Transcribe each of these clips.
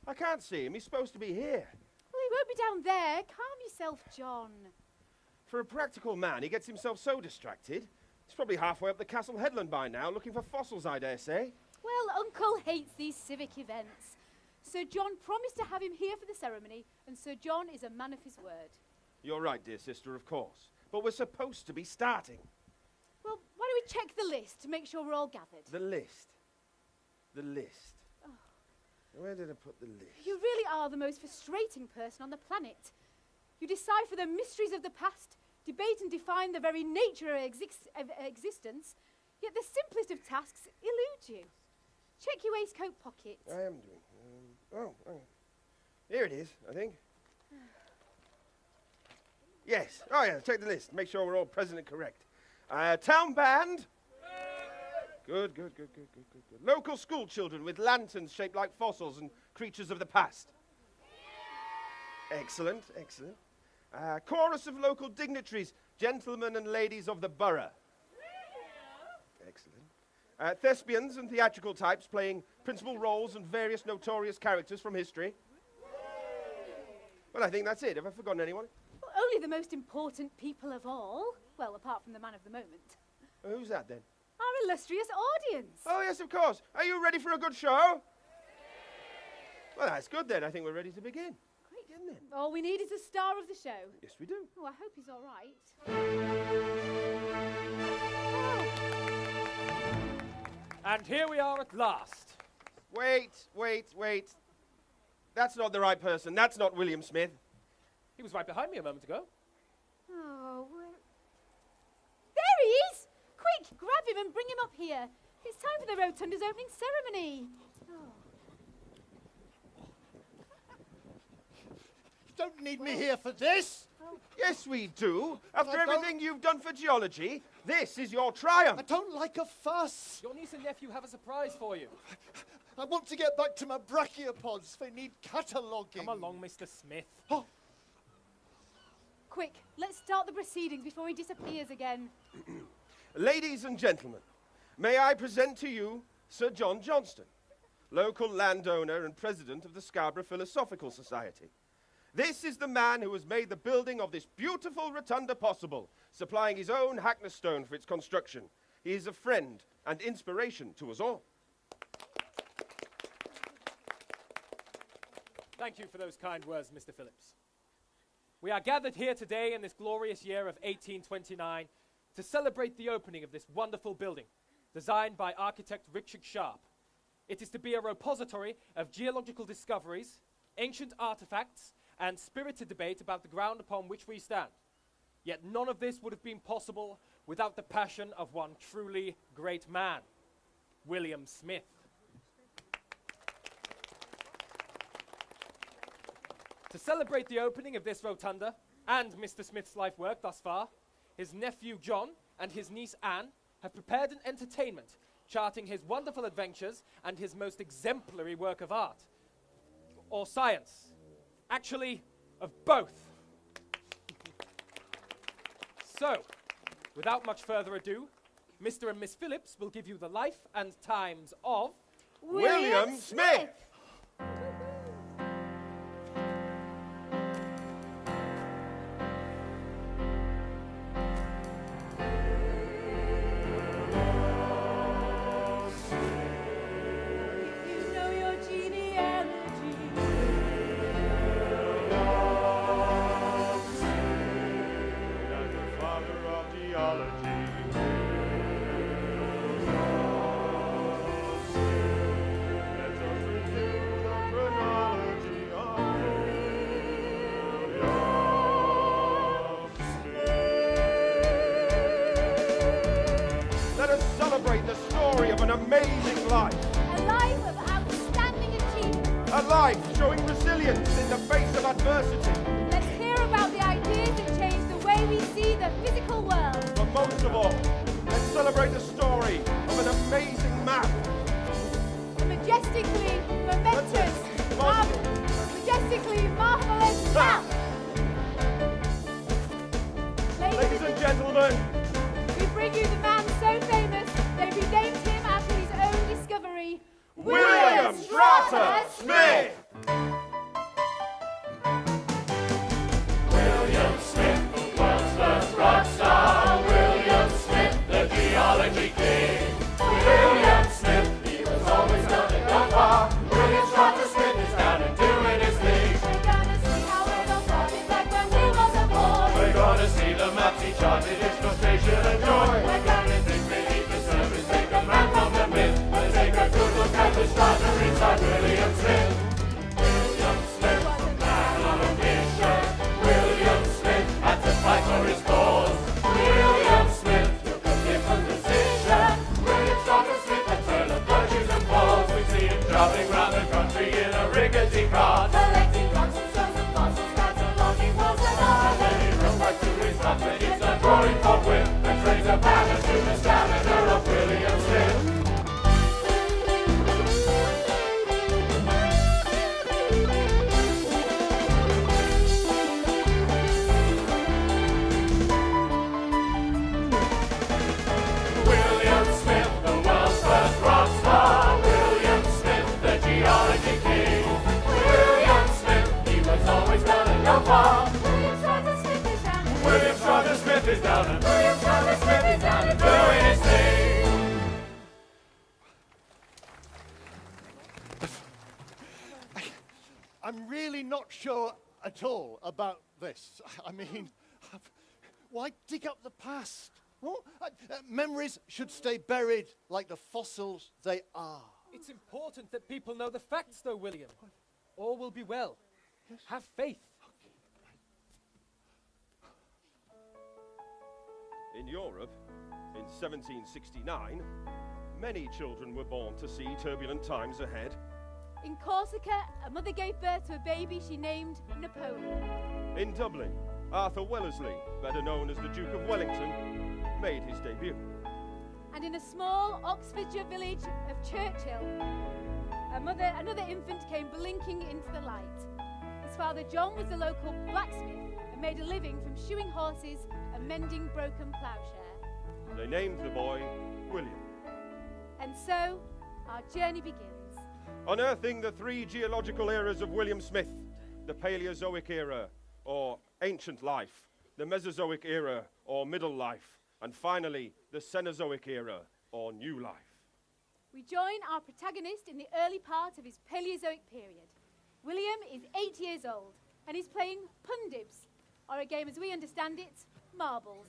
I can't see him. He's supposed to be here. Well, he won't be down there. Calm yourself, John. For a practical man, he gets himself so distracted. He's probably halfway up the castle headland by now, looking for fossils, I dare say. Well, Uncle hates these civic events. Sir John promised to have him here for the ceremony, and Sir John is a man of his word. You're right, dear sister, of course. But we're supposed to be starting. Well, why don't we check the list to make sure we're all gathered? The list. The list. Oh. Where did I put the list? You really are the most frustrating person on the planet. You decipher the mysteries of the past, debate and define the very nature of existence, yet the simplest of tasks elude you. Check your waistcoat pocket. I am doing. Here it is, I think. Yes. Oh, yeah, check the list. Make sure we're all present and correct. Town band. Good. Local school children with lanterns shaped like fossils and creatures of the past. Excellent. Chorus of local dignitaries, gentlemen and ladies of the borough. Excellent. Thespians and theatrical types playing principal roles and various notorious characters from history. Well, I think that's it. Have I forgotten anyone? Well, only the most important people of all. Well, apart from the man of the moment. Who's that, then? Our illustrious audience. Oh, yes, of course. Are you ready for a good show? Well, that's good, then. I think we're ready to begin. Great. Begin, then. All we need is the star of the show. Yes, we do. Oh, I hope he's all right. And here we are at last. Wait. That's not the right person. That's not William Smith. He was right behind me a moment ago. Oh, there he is! Quick, grab him and bring him up here. It's time for the rotunda's opening ceremony. You don't need me here for this. Yes, we do. After everything you've done for geology, this is your triumph. I don't like a fuss. Your niece and nephew have a surprise for you. I want to get back to my brachiopods. They need cataloguing. Come along, Mr. Smith. Oh. Quick, let's start the proceedings before he disappears again. Ladies and gentlemen, may I present to you Sir John Johnston, local landowner and president of the Scarborough Philosophical Society. This is the man who has made the building of this beautiful rotunda possible, supplying his own hackness stone for its construction. He is a friend and inspiration to us all. Thank you for those kind words, Mr. Phillips. We are gathered here today in this glorious year of 1829 to celebrate the opening of this wonderful building, designed by architect Richard Sharp. It is to be a repository of geological discoveries, ancient artifacts, and spirited debate about the ground upon which we stand. Yet none of this would have been possible without the passion of one truly great man, William Smith. To celebrate the opening of this rotunda and Mr. Smith's life work thus far, his nephew John and his niece Anne have prepared an entertainment charting his wonderful adventures and his most exemplary work of art. Or science. Actually, of both. So, without much further ado, Mr. and Miss Phillips will give you the life and times of William Smith! The story of an amazing life. A life of outstanding achievement. A life showing resilience in the face of adversity. Let's hear about the ideas that change the way we see the physical world. But most of all, let's celebrate the story of an amazing man. A majestically momentous, majestically marvelous man. Ladies and gentlemen, we bring you the man so famous they renamed him after his own discovery, William Strata Smith! rickety cart. Collecting rocks and stones and fossils, cataloguing was an art. Then he runs back to his hut and he's a drawing forthwith and trains a pattern to the stamina of William Smith. William Smith, the world's first rock star. William Smith, the geology king. William Smith, he was always gonna go far. William Trotter Smith is down. William Trotter Smith is down and William Trotter Smith is down and doing his thing. I'm really not sure at all about this. I mean, why dig up the past? Well, memories should stay buried like the fossils they are. It's important that people know the facts, though, William. All will be well. Have faith. In Europe, in 1769, many children were born to see turbulent times ahead. In Corsica, a mother gave birth to a baby she named Napoleon. In Dublin, Arthur Wellesley, better known as the Duke of Wellington, made his debut. And in a small Oxfordshire village of Churchill, another infant came blinking into the light. His father John was a local blacksmith and made a living from shoeing horses and mending broken ploughshare. They named the boy William. And so, our journey begins. Unearthing the three geological eras of William Smith, the Paleozoic era, or ancient life, the Mesozoic era, or middle life, and finally, the Cenozoic era, or new life. We join our protagonist in the early part of his Paleozoic period. William is 8 years old, and he's playing Pundibs, or a game as we understand it, marbles.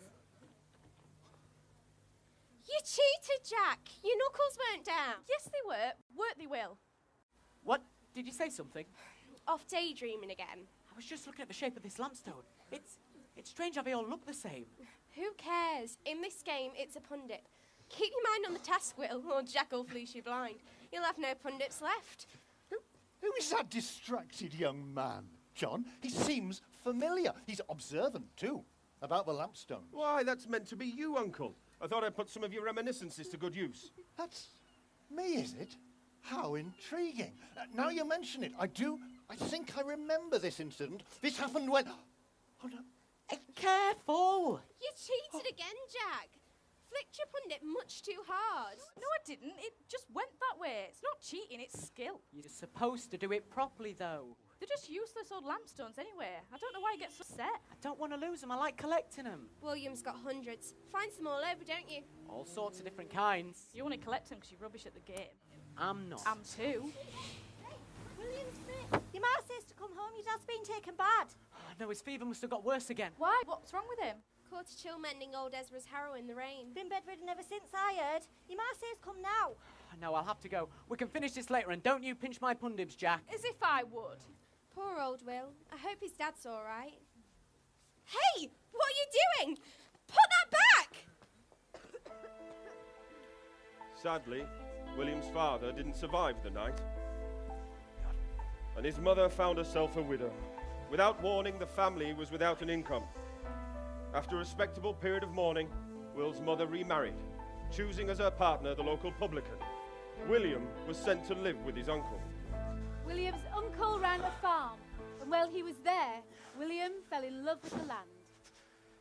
You cheated, Jack. Your knuckles weren't down. Yes, they were. Work they will. What? Did you say something? Off daydreaming again. I was just looking at the shape of this lampstone. It's strange how they all look the same. Who cares? In this game, it's a pundit. Keep your mind on the task, Will, or Jack will fleece you blind. You'll have no pundits left. Who is that distracted young man, John? He seems familiar. He's observant, too, about the lampstone. Why, that's meant to be you, Uncle. I thought I'd put some of your reminiscences to good use. That's me, is it? How intriguing. Now you mention it, I think I remember this incident. This happened when... Oh, no. Careful! You cheated again, Jack. Flicked your pundit much too hard. No, I didn't. It just went that way. It's not cheating, it's skill. You're supposed to do it properly, though. They're just useless old lampstones anyway. I don't know why you get so upset. I don't want to lose them. I like collecting them. William's got hundreds. Finds them all over, don't you? All sorts of different kinds. You only collect them because you're rubbish at the game. I'm not. I'm too. William Smith, your ma says to come home. Your dad's been taken bad. Oh, no, his fever must have got worse again. Why? What's wrong with him? Caught a chill mending old Ezra's harrow in the rain. Been bedridden ever since I heard. Your ma says come now. No, I'll have to go. We can finish this later, and don't you pinch my pundibs, Jack. As if I would. Poor old Will. I hope his dad's all right. Hey! What are you doing? Put that back! Sadly, William's father didn't survive the night, and his mother found herself a widow. Without warning, the family was without an income. After a respectable period of mourning, Will's mother remarried, choosing as her partner the local publican. William was sent to live with his uncle. William's uncle ran a farm, and while he was there, William fell in love with the land.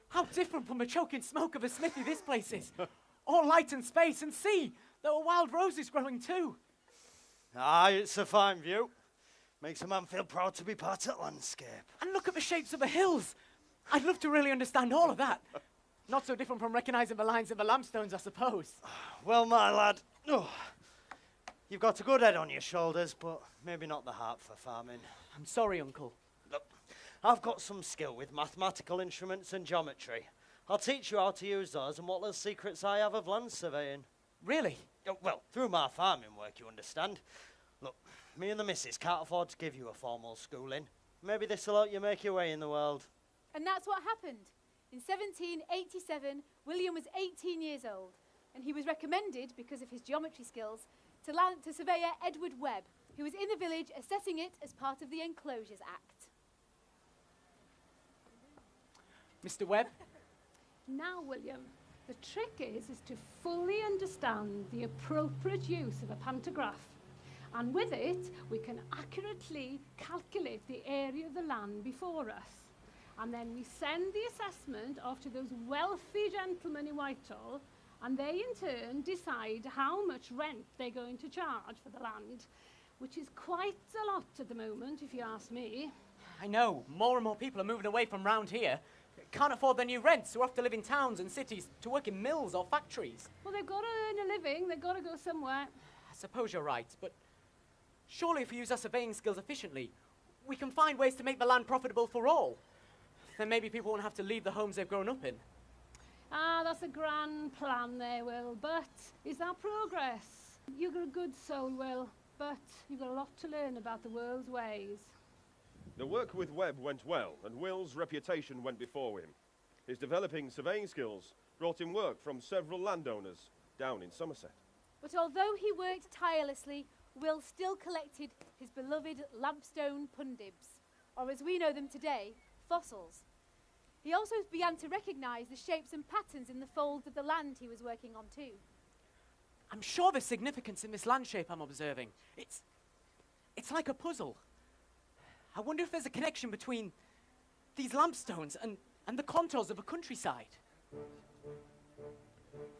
How different from the choking smoke of a smithy this place is. All light and space, and see, there were wild roses growing too. Aye, it's a fine view. Makes a man feel proud to be part of the landscape. And look at the shapes of the hills. I'd love to really understand all of that. Not so different from recognising the lines in the lampstones, I suppose. Well, my lad, you've got a good head on your shoulders, but maybe not the heart for farming. I'm sorry, Uncle. Look, I've got some skill with mathematical instruments and geometry. I'll teach you how to use those and what little secrets I have of land surveying. Really? Well, through my farming work, you understand. Look, me and the missus can't afford to give you a formal schooling. Maybe this'll help you make your way in the world. And that's what happened. In 1787, William was 18 years old, and he was recommended, because of his geometry skills, to surveyor Edward Webb, who was in the village assessing it as part of the Enclosures Act. Mr. Webb? Now, William, the trick is to fully understand the appropriate use of a pantograph. And with it, we can accurately calculate the area of the land before us. And then we send the assessment off to those wealthy gentlemen in Whitehall, and they in turn decide how much rent they're going to charge for the land, which is quite a lot at the moment, if you ask me. I know, more and more people are moving away from round here. Can't afford their new rents, so have to live in towns and cities to work in mills or factories. Well, they've got to earn a living, they've got to go somewhere. I suppose you're right, but surely if we use our surveying skills efficiently, we can find ways to make the land profitable for all. Then maybe people won't have to leave the homes they've grown up in. Ah, that's a grand plan there, Will, but is that progress? You've got a good soul, Will, but you've got a lot to learn about the world's ways. The work with Webb went well, and Will's reputation went before him. His developing surveying skills brought him work from several landowners down in Somerset. But although he worked tirelessly, Will still collected his beloved lampstone pundibs, or as we know them today, fossils. He also began to recognise the shapes and patterns in the folds of the land he was working on too. I'm sure there's significance in this land shape I'm observing. It's like a puzzle. I wonder if there's a connection between these lampstones and the contours of a countryside.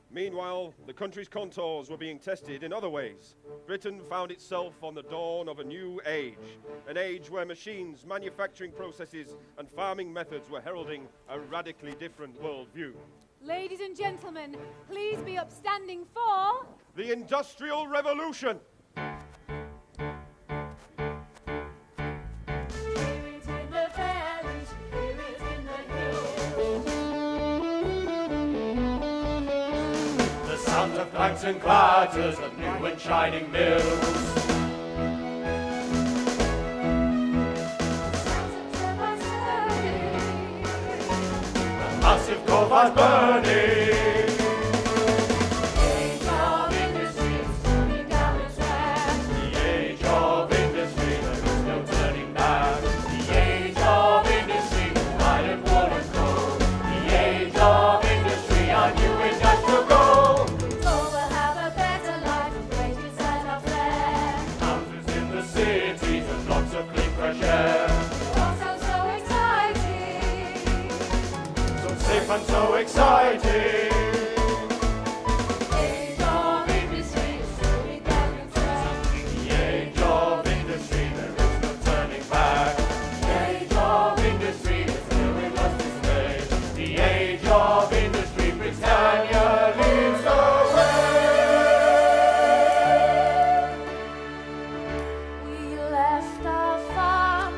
Meanwhile, the country's contours were being tested in other ways. Britain found itself on the dawn of a new age, an age where machines, manufacturing processes, and farming methods were heralding a radically different worldview. Ladies and gentlemen, please be upstanding for The Industrial Revolution! Sounds of clanks and clatters of new and shining mills. The massive coal fires burning. The age of industry is slowly down its track. The age of industry, there is no turning back. The age of industry, iron, wood and coal. The age of industry, our new industrial goal. And so exciting. Age of industry is slowly down its track. The age of industry, there is no turning back. The age of industry is where we must stay. The age of industry, Britannia leads the way. We left our farm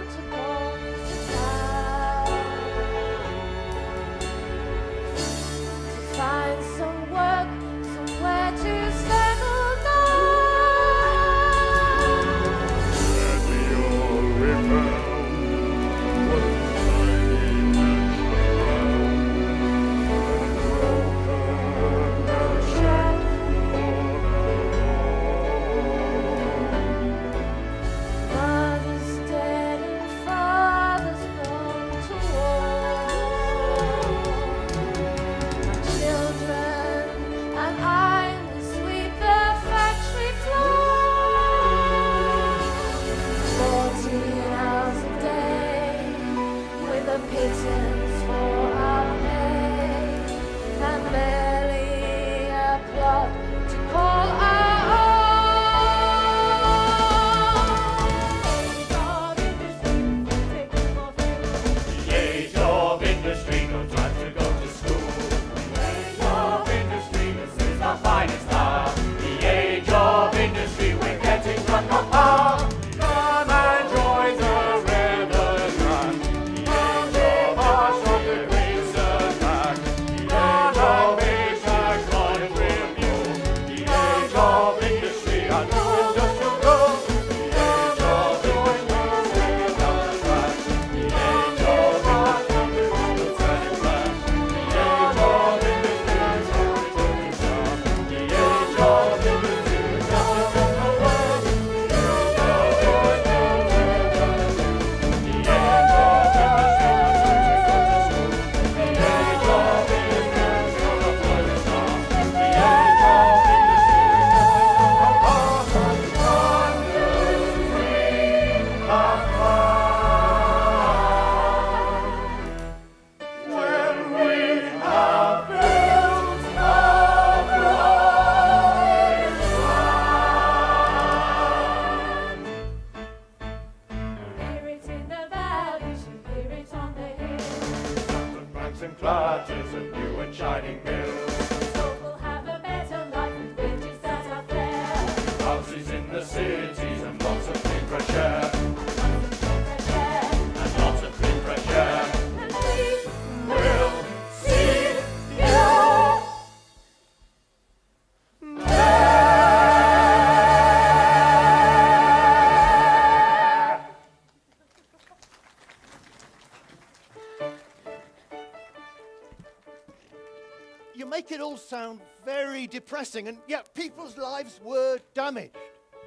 You make it all sound very depressing, and yet people's lives were damaged.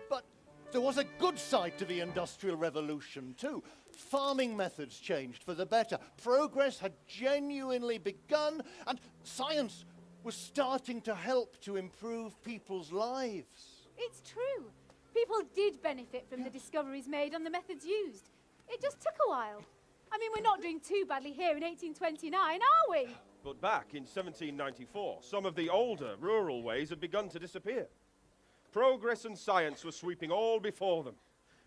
But there was a good side to the Industrial Revolution too. Farming methods changed for the better. Progress had genuinely begun, and science was starting to help to improve people's lives. It's true. People did benefit from the discoveries made and the methods used. It just took a while. I mean, we're not doing too badly here in 1829, are we? But back in 1794, some of the older rural ways had begun to disappear. Progress and science were sweeping all before them.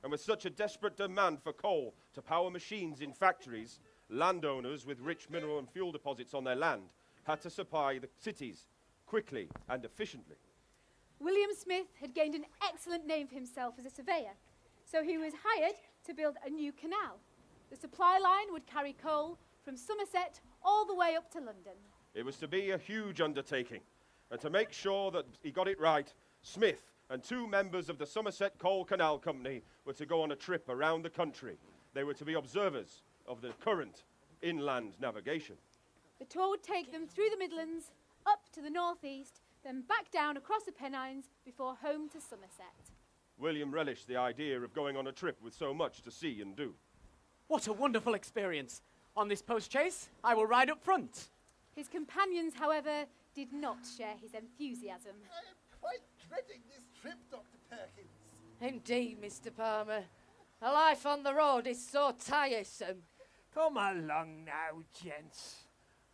And with such a desperate demand for coal to power machines in factories, landowners with rich mineral and fuel deposits on their land had to supply the cities quickly and efficiently. William Smith had gained an excellent name for himself as a surveyor, so he was hired to build a new canal. The supply line would carry coal from Somerset all the way up to London. It was to be a huge undertaking, and to make sure that he got it right, Smith and two members of the Somerset Coal Canal Company were to go on a trip around the country. They were to be observers of the current inland navigation. The tour would take them through the Midlands, up to the northeast, then back down across the Pennines before home to Somerset. William relished the idea of going on a trip with so much to see and do. What a wonderful experience. On this post-chase, I will ride up front. His companions, however, did not share his enthusiasm. I am quite dreading this trip, Dr. Perkins. Indeed, Mr. Palmer. A life on the road is so tiresome. Come along now, gents.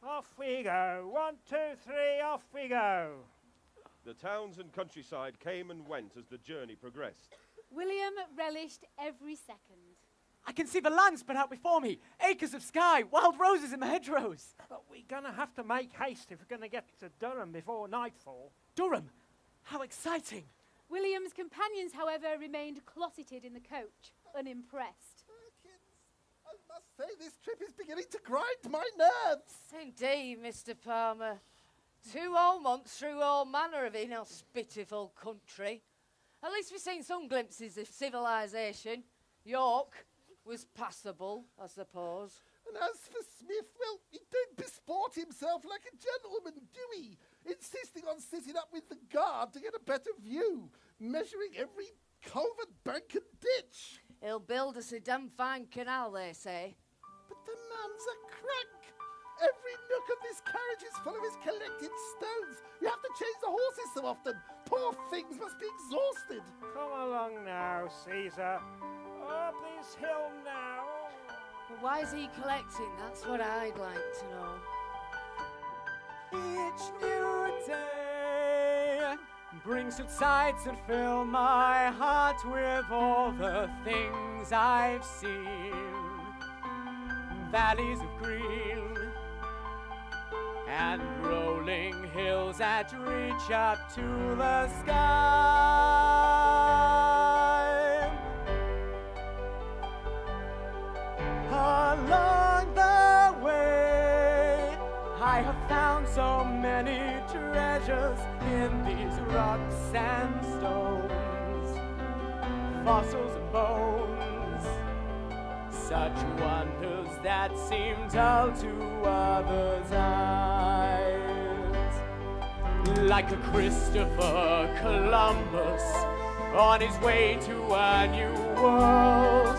Off we go. 1, 2, 3, off we go. The towns and countryside came and went as the journey progressed. William relished every second. I can see the land spread out before me. Acres of sky, wild roses in the hedgerows. But we're going to have to make haste if we're going to get to Durham before nightfall. Durham? How exciting. William's companions, however, remained closeted in the coach, unimpressed. I must say this trip is beginning to grind my nerves. Indeed, Mr. Palmer. 2 whole months through all manner of inhospitable country. At least we've seen some glimpses of civilization. York was passable, I suppose. And as for Smith, well, he don't besport himself like a gentleman, do he? Insisting on sitting up with the guard to get a better view, measuring every culvert, bank and ditch. He'll build us a damn fine canal, they say. But the man's a crank. Every nook of this carriage is full of his collected stones. You have to change the horses so often. Poor things must be exhausted. Come along now, Caesar. Up this hill now. But why is he collecting? That's what I'd like to know. Each new day brings such sights that fill my heart with all the things I've seen. Valleys of green and rolling hills that reach up to the sky. Along the way, I have found so many treasures in these rocks and stones, fossils and bones, such wonders that seem dull to others' eyes. Like a Christopher Columbus on his way to a new world,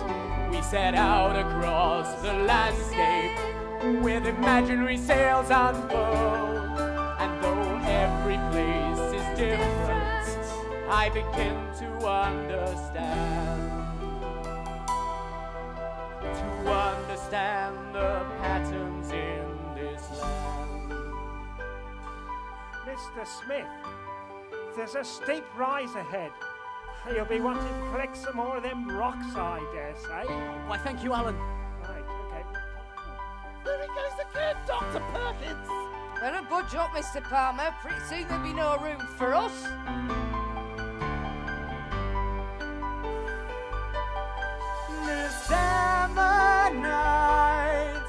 we set out across the landscape with imaginary sails unfurled. And though every place is different, I begin to understand. understand the patterns in this land. Mr. Smith, there's a steep rise ahead. You'll be wanting to collect some more of them rocks, I dare say. Why, thank you, Alan. Right, okay. There he goes again, Dr. Perkins! Better budge up, Mr. Palmer. Pretty soon there'll be no room for us. This summer night,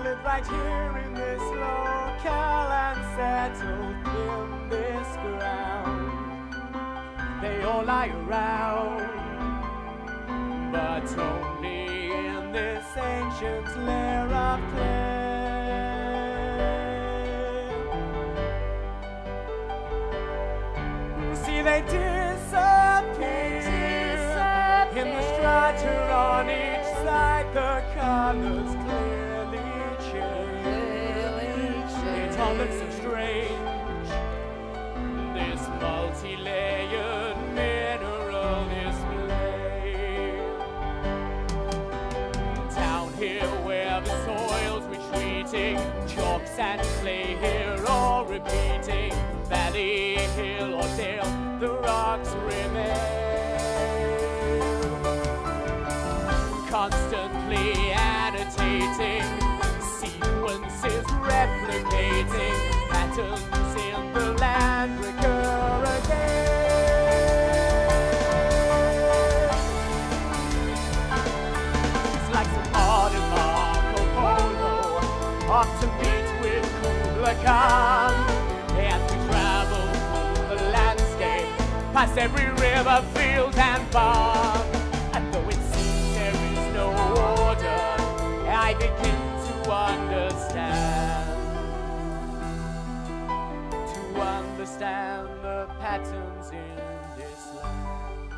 live right here in this locale and settled in this ground. They all lie around, but only in this ancient lair of clay. See, they disappear in the strata on each side. The colors clearly change. It all looks so strange. This multi-layered mineral display. Down here where the soil's retreating, chalks and clay here all repeating. Valley, hill or dale, the rocks remain. Constantly annotating, sequences replicating, patterns in the land recur again. It's like some modern Marco Polo, off to meet with Kubla Khan. As we travel through the landscape, past every river, field and farm. And though it seems there is no order, I begin to understand the patterns in this land.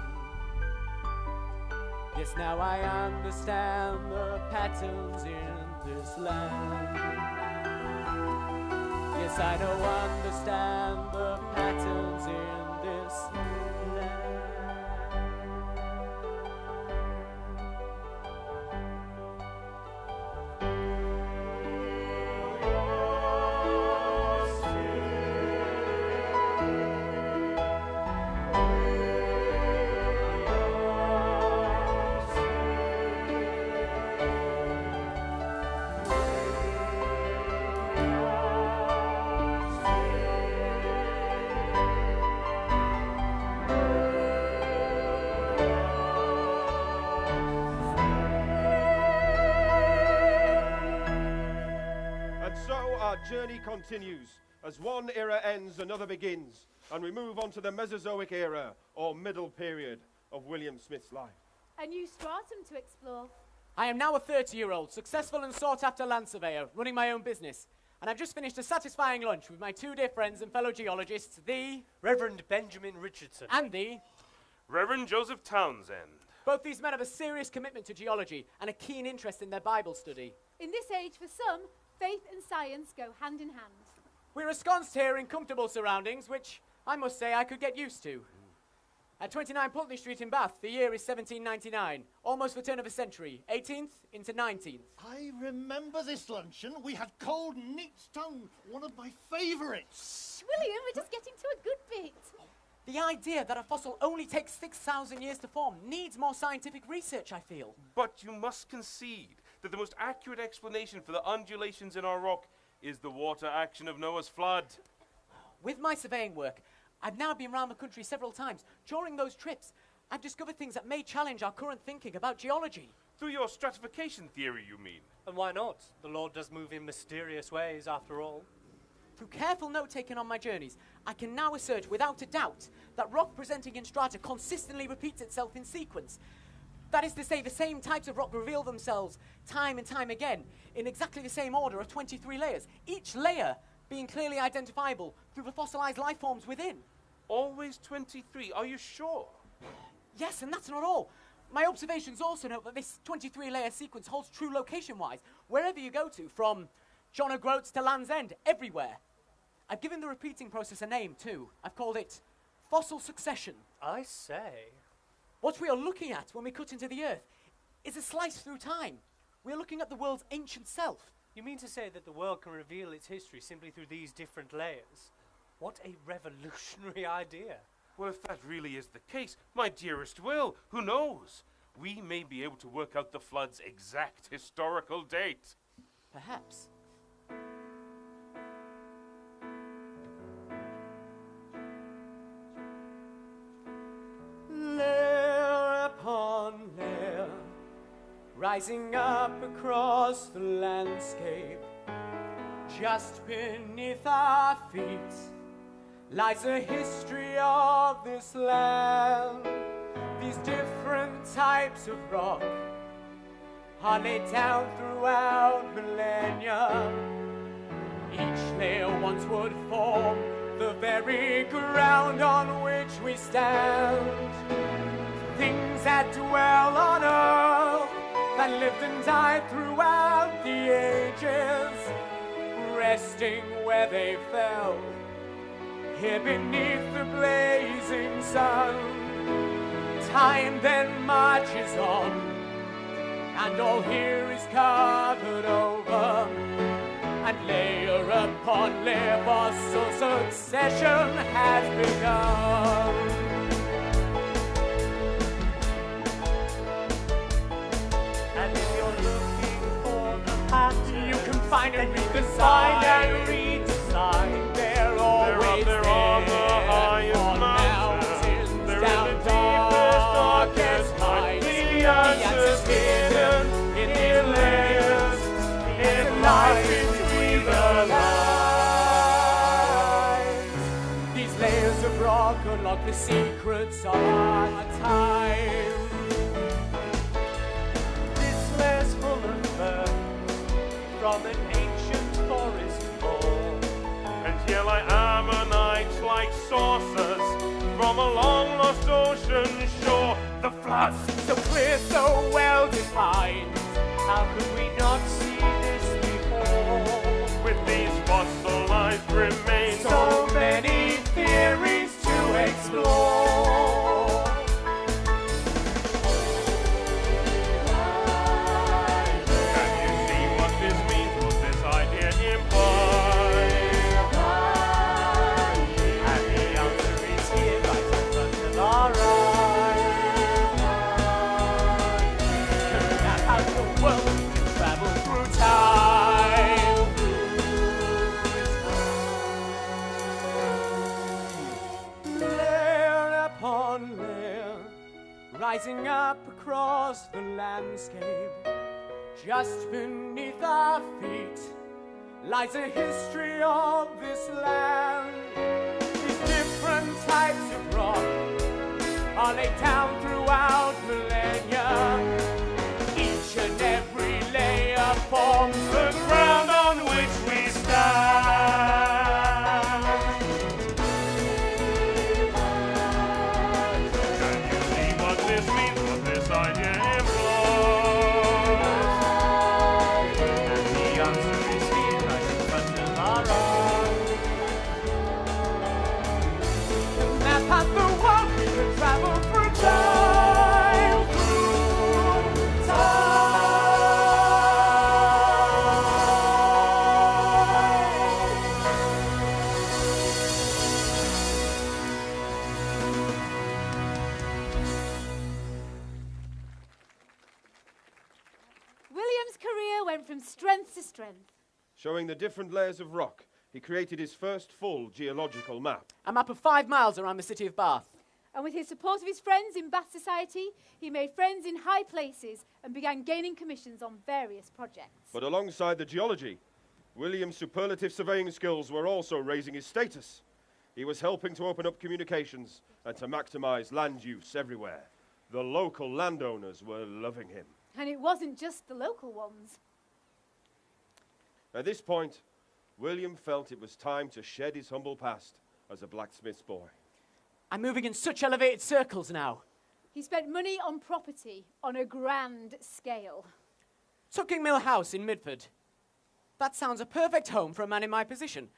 Yes, now I understand the patterns in this land. Yes, I now understand the patterns in this land. Our journey continues. As one era ends, another begins, and we move on to the Mesozoic era, or middle period, of William Smith's life. A new stratum to explore. I am now a 30-year-old, successful and sought-after land surveyor, running my own business. And I've just finished a satisfying lunch with my two dear friends and fellow geologists, the Reverend Benjamin Richardson and the Reverend Joseph Townsend. Both these men have a serious commitment to geology and a keen interest in their Bible study. In this age, for some, faith and science go hand in hand. We're ensconced here in comfortable surroundings, which I must say I could get used to. At 29 Pulteney Street in Bath, the year is 1799, almost the turn of a century, 18th into 19th. I remember this luncheon. We had cold neat's tongue, one of my favourites. William, we're just getting to a good bit. The idea that a fossil only takes 6,000 years to form needs more scientific research, I feel. But you must concede that the most accurate explanation for the undulations in our rock is the water action of Noah's flood. With my surveying work, I've now been around the country several times. During those trips, I've discovered things that may challenge our current thinking about geology. Through your stratification theory, you mean? And why not? The Lord does move in mysterious ways, after all. Through careful note-taking on my journeys, I can now assert without a doubt that rock presenting in strata consistently repeats itself in sequence. That is to say, the same types of rock reveal themselves time and time again in exactly the same order of 23 layers, each layer being clearly identifiable through the fossilized life forms within. Always 23, are you sure? Yes, and that's not all. My observations also note that this 23-layer sequence holds true location-wise, wherever you go to, from John O'Groats to Land's End, everywhere. I've given the repeating process a name, too. I've called it fossil succession. I say. What we are looking at when we cut into the Earth is a slice through time. We're looking at the world's ancient self. You mean to say that the world can reveal its history simply through these different layers? What a revolutionary idea. Well, if that really is the case, my dearest Will, who knows? We may be able to work out the flood's exact historical date. Perhaps. Layer upon layer, rising up across the landscape, just beneath our feet lies the history of this land. These different types of rock are laid down throughout millennia. Each layer once would form the very ground on which we stand. Things that dwell on earth, that lived and died throughout the ages, resting where they fell, here beneath the blazing sun. Time then marches on, and all here is covered over, and layer upon layer fossil succession has begun. And if you're looking for the pattern, You can find and redesign and redesign. redesign. They're always They're on the highest on mountains. mountains, They're in down the deepest, darkest heights. The answer's hidden in layers, in life between the lines. These layers of rock unlock the secrets of our time. This layer's full of earth from an ancient forest floor. And yellow ammonites like saucers from a long lost ocean shore. The floods, So clear, so well defined. How could we not see this before? with these fossilized remains. So many theories to explore. Can you see what this means, what this idea implies? And the answer is here right in front of our eyes. That's how the world can travel through time. Layer upon layer, rising up across the landscape, just beneath our feet lies a history of this land. These different types of rock are laid down throughout millennia. Each and every layer forms the ground on which we stand. Can you see what this means, what this idea implies? The answer is here right in front of our eyes. Map out the world, we can travel through time, through time. William's career went from strength to strength. Showing the different layers of rock, he created his first full geological map. A map of 5 miles around the city of Bath. And with his support of his friends in Bath Society, he made friends in high places and began gaining commissions on various projects. But alongside the geology, William's superlative surveying skills were also raising his status. He was helping to open up communications and to maximize land use everywhere. The local landowners were loving him. And it wasn't just the local ones. At this point, William felt it was time to shed his humble past as a blacksmith's boy. I'm moving in such elevated circles now. He spent money on property on a grand scale. Tucking Mill House in Midford. That sounds a perfect home for a man in my position.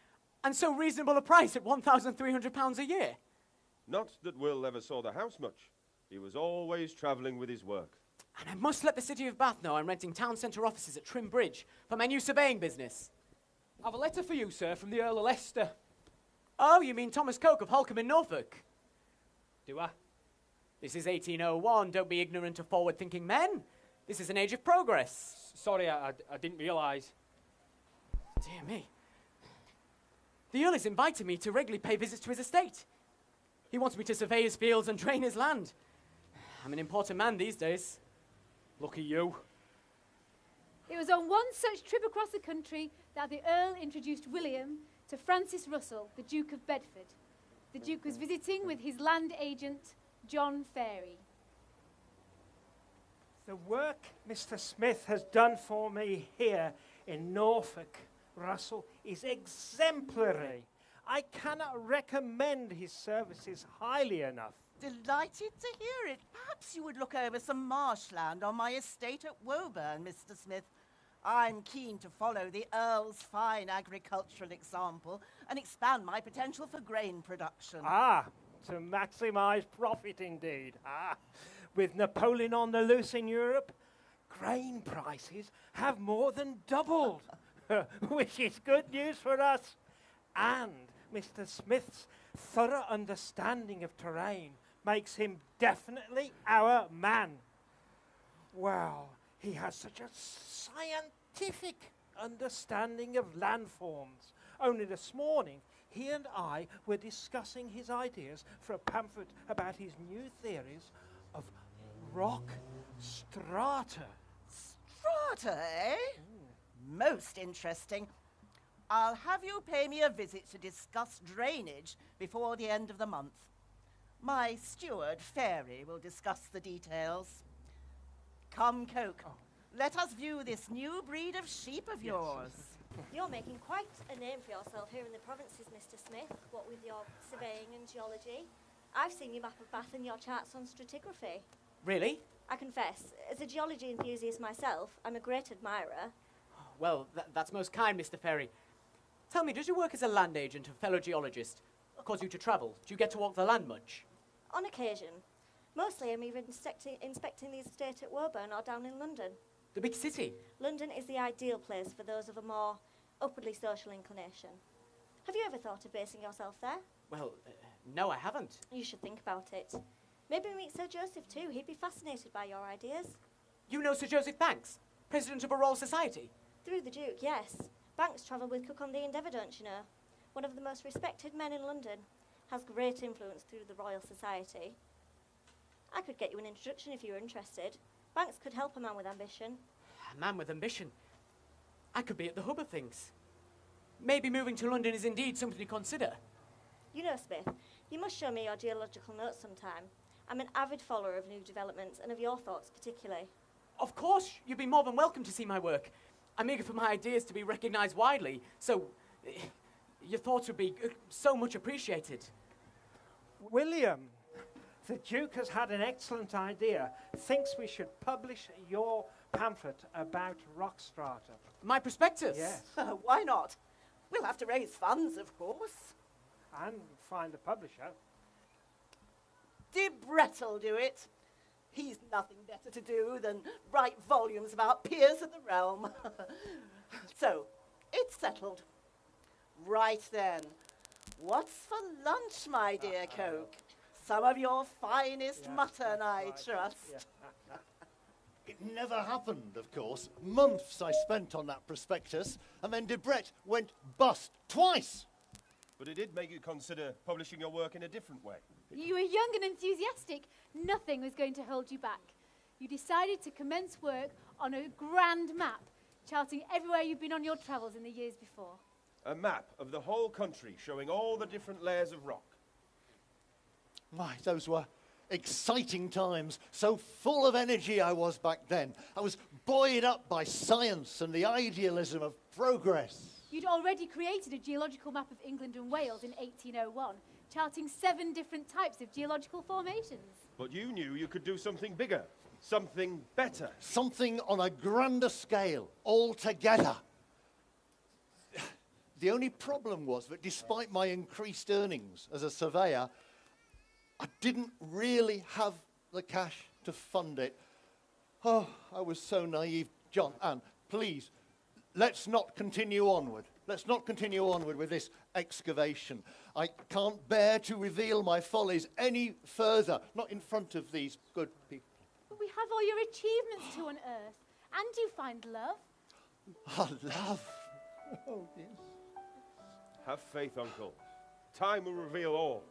And so reasonable a price at £1,300 a year. Not that Will ever saw the house much. He was always travelling with his work. And I must let the City of Bath know I'm renting town centre offices at Trim Bridge for my new surveying business. I've a letter for you, sir, from the Earl of Leicester. Oh, you mean Thomas Coke of Holcombe in Norfolk? Do I? This is 1801. Don't be ignorant of forward-thinking men. This is an age of progress. Sorry, I didn't realise. Dear me. The Earl is inviting me to regularly pay visits to his estate. He wants me to survey his fields and drain his land. I'm an important man these days. Lucky you. It was on one such trip across the country that the Earl introduced William to Francis Russell, the Duke of Bedford. The Duke was visiting with his land agent, John Fairy. The work Mr. Smith has done for me here in Norfolk, Russell, is exemplary. I cannot recommend his services highly enough. Delighted to hear it. Perhaps you would look over some marshland on my estate at Woburn, Mr. Smith. I'm keen to follow the Earl's fine agricultural example and expand my potential for grain production. Ah, to maximise profit indeed. With Napoleon on the loose in Europe, grain prices have more than doubled, which is good news for us. And Mr. Smith's thorough understanding of terrain makes him definitely our man. Well, he has such a scientific understanding of landforms. Only this morning, he and I were discussing his ideas for a pamphlet about his new theories of rock strata. Strata, eh? Most interesting. I'll have you pay me a visit to discuss drainage before the end of the month. My steward, Fairy, will discuss the details. Come, Coke. Let us view this new breed of sheep of yours. You're making quite a name for yourself here in the provinces, Mr. Smith, what with your surveying and geology. I've seen your map of Bath and your charts on stratigraphy. Really? I confess, as a geology enthusiast myself, I'm a great admirer. Well, that's most kind, Mr. Ferry. Tell me, does your work as a land agent and fellow geologist cause you to travel? Do you get to walk the land much? On occasion. Mostly I'm either inspecting the estate at Woburn or down in London. The big city? London is the ideal place for those of a more upwardly social inclination. Have you ever thought of basing yourself there? Well, no, I haven't. You should think about it. Maybe meet Sir Joseph too. He'd be fascinated by your ideas. You know Sir Joseph Banks, President of a Royal Society? Through the Duke, yes. Banks travelled with Cook on the Endeavour, don't you know? One of the most respected men in London. Has great influence through the Royal Society. I could get you an introduction if you were interested. Banks could help a man with ambition. A man with ambition? I could be at the hub of things. Maybe moving to London is indeed something to consider. You know, Smith, you must show me your geological notes sometime. I'm an avid follower of new developments and of your thoughts particularly. Of course, you'd be more than welcome to see my work. I'm eager for my ideas to be recognised widely, so your thoughts would be so much appreciated. William, the Duke has had an excellent idea. Thinks we should publish your pamphlet about rock strata. My prospectus? Yes. Why not? We'll have to raise funds, of course. And find a publisher. Debrett'll do it. He's nothing better to do than write volumes about peers of the realm. So, it's settled. Right then. What's for lunch, my dear Coke? Some of your finest mutton, I trust. It never happened, of course. Months I spent on that prospectus, and then Debrett went bust twice. But it did make you consider publishing your work in a different way. You were young and enthusiastic. Nothing was going to hold you back. You decided to commence work on a grand map, charting everywhere you've been on your travels in the years before. A map of the whole country showing all the different layers of rock. My, those were exciting times. So full of energy I was back then. I was buoyed up by science and the idealism of progress. You'd already created a geological map of England and Wales in 1801, charting 7 different types of geological formations. But you knew you could do something bigger, something better. Something on a grander scale, altogether. The only problem was that despite my increased earnings as a surveyor, I didn't really have the cash to fund it. Oh, I was so naive. John, Anne, please, let's not continue onward. Let's not continue onward with this excavation. I can't bear to reveal my follies any further, not in front of these good people. But we have all your achievements to unearth. And you find love. Ah, love. Oh, yes. Have faith, Uncle. Time will reveal all.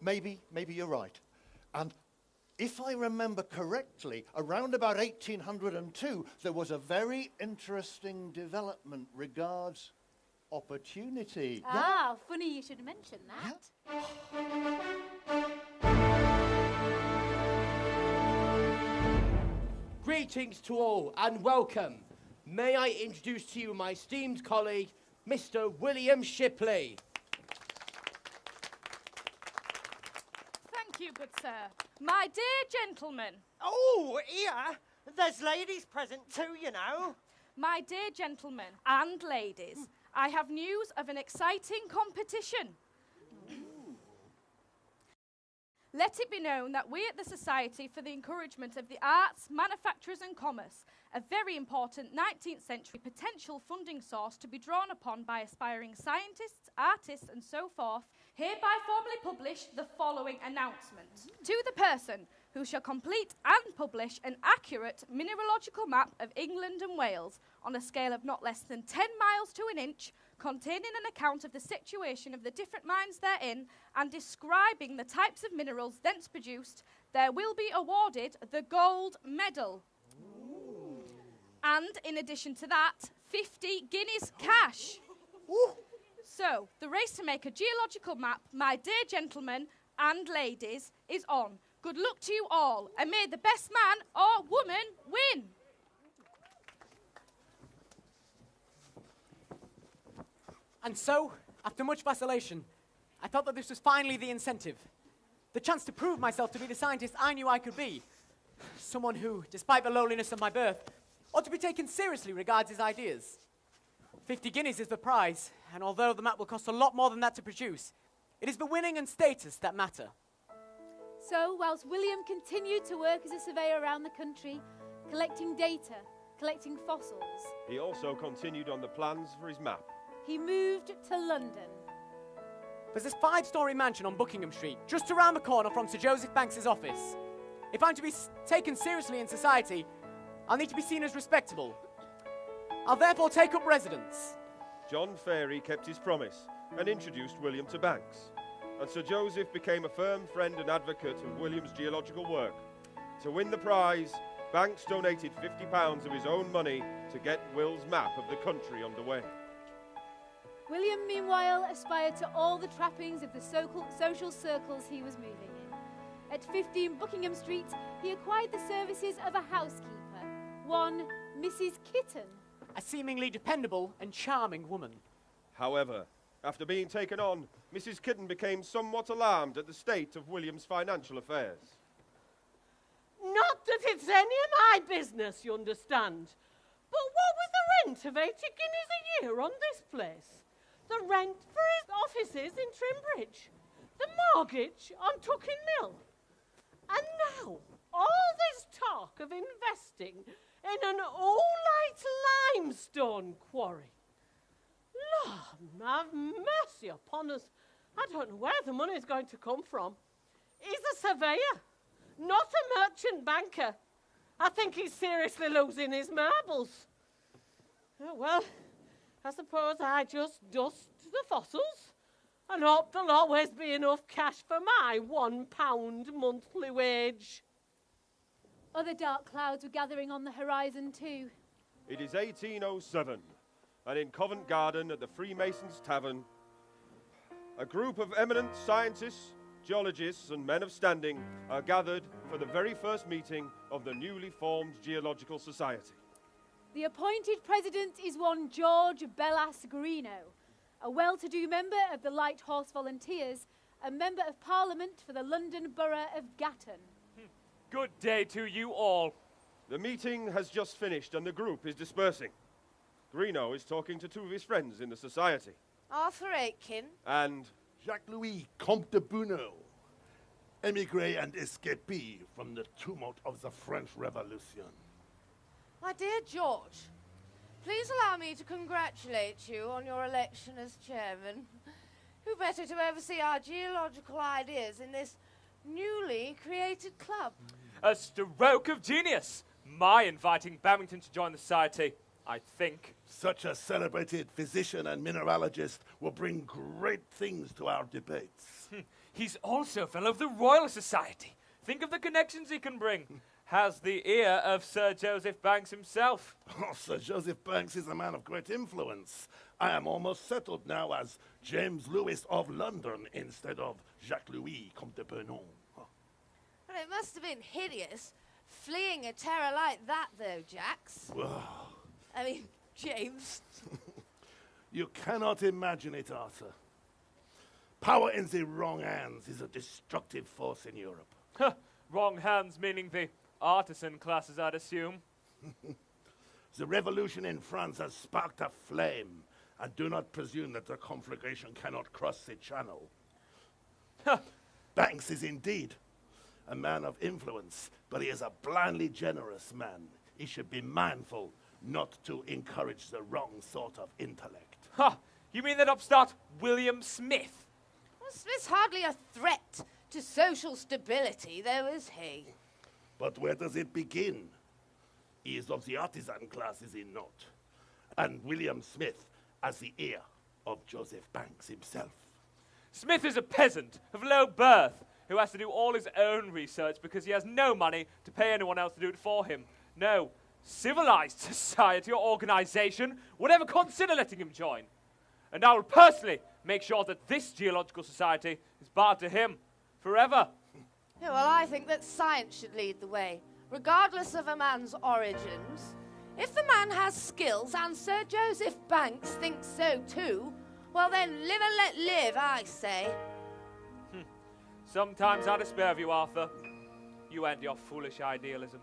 Maybe you're right. And if I remember correctly, around about 1802, there was a very interesting development regards opportunity. Ah, funny you should mention that. Greetings to all and welcome. May I introduce to you my esteemed colleague, Mr. William Shipley. Thank you, good sir. My dear gentlemen. Oh, here. There's ladies present too, you know. My dear gentlemen and ladies, I have news of an exciting competition. Let it be known that we at the Society for the Encouragement of the Arts, Manufactures and Commerce, a very important 19th century potential funding source to be drawn upon by aspiring scientists, artists and so forth, hereby formally publish the following announcement. To the person who shall complete and publish an accurate mineralogical map of England and Wales on a scale of not less than 10 miles to an inch, containing an account of the situation of the different mines therein and describing the types of minerals thence produced, there will be awarded the gold medal. Ooh. And in addition to that, 50 guineas cash. So, the race to make a geological map, my dear gentlemen and ladies, is on. Good luck to you all, and may the best man or woman win. And so, after much vacillation, I felt that this was finally the incentive. The chance to prove myself to be the scientist I knew I could be. Someone who, despite the lowliness of my birth, ought to be taken seriously regards his ideas. 50 guineas is the prize, and although the map will cost a lot more than that to produce, it is the winning and status that matter. So, whilst William continued to work as a surveyor around the country, collecting data, collecting fossils, he also continued on the plans for his map. He moved to London. There's this 5-storey mansion on Buckingham Street, just around the corner from Sir Joseph Banks's office. If I'm to be taken seriously in society, I'll need to be seen as respectable. I'll therefore take up residence. John Ferry kept his promise and introduced William to Banks, and Sir Joseph became a firm friend and advocate of William's geological work. To win the prize, Banks donated £50 of his own money to get Will's map of the country underway. William, meanwhile, aspired to all the trappings of the social circles he was moving in. At 15 Buckingham Street, he acquired the services of a housekeeper, one Mrs. Kitten. A seemingly dependable and charming woman. However, after being taken on, Mrs. Kitten became somewhat alarmed at the state of William's financial affairs. Not that it's any of my business, you understand. But what was the rent of 80 guineas a year on this place? The rent for his offices in Trimbridge, the mortgage on Tucking Mill. And now, all this talk of investing in an oolite limestone quarry. Lord, have mercy upon us. I don't know where the money's going to come from. He's a surveyor, not a merchant banker. I think he's seriously losing his marbles. Oh, well, I suppose I just dust the fossils and hope there'll always be enough cash for my £1 monthly wage. Other dark clouds were gathering on the horizon too. It is 1807, and in Covent Garden at the Freemasons Tavern, a group of eminent scientists, geologists and men of standing are gathered for the very first meeting of the newly formed Geological Society. The appointed president is one George Bellas Greeno, a well-to-do member of the Light Horse Volunteers, a member of Parliament for the London Borough of Gatton. Good day to you all. The meeting has just finished and the group is dispersing. Greeno is talking to 2 of his friends in the society. Arthur Aitken. And Jacques-Louis, Comte de Bunau. émigré and escapee from the tumult of the French Revolution. My dear George, please allow me to congratulate you on your election as chairman. Who better to oversee our geological ideas in this newly created club? A stroke of genius. My inviting Babington to join the society, I think. Such a celebrated physician and mineralogist will bring great things to our debates. He's also a fellow of the Royal Society. Think of the connections he can bring. Has the ear of Sir Joseph Banks himself. Oh, Sir Joseph Banks is a man of great influence. I am almost settled now as James Lewis of London instead of Jacques-Louis, Comte de Bernon. Well, it must have been hideous, fleeing a terror like that, though, Jax. I mean, James. You cannot imagine it, Arthur. Power in the wrong hands is a destructive force in Europe. Wrong hands meaning the artisan classes, I'd assume. The revolution in France has sparked a flame, and do not presume that the conflagration cannot cross the channel. Banks is indeed a man of influence, but he is a blindly generous man. He should be mindful not to encourage the wrong sort of intellect. Ha! You mean that upstart William Smith? Well, Smith's hardly a threat to social stability, though, is he? But where does it begin? He is of the artisan class, is he not? And William Smith as the heir of Joseph Banks himself. Smith is a peasant of low birth who has to do all his own research because he has no money to pay anyone else to do it for him. No civilized society or organization would ever consider letting him join. And I will personally make sure that this geological society is barred to him forever. Yeah, well, I think that science should lead the way, regardless of a man's origins. If the man has skills, and Sir Joseph Banks thinks so too, well then live and let live, I say. Sometimes I despair of you, Arthur. You and your foolish idealism.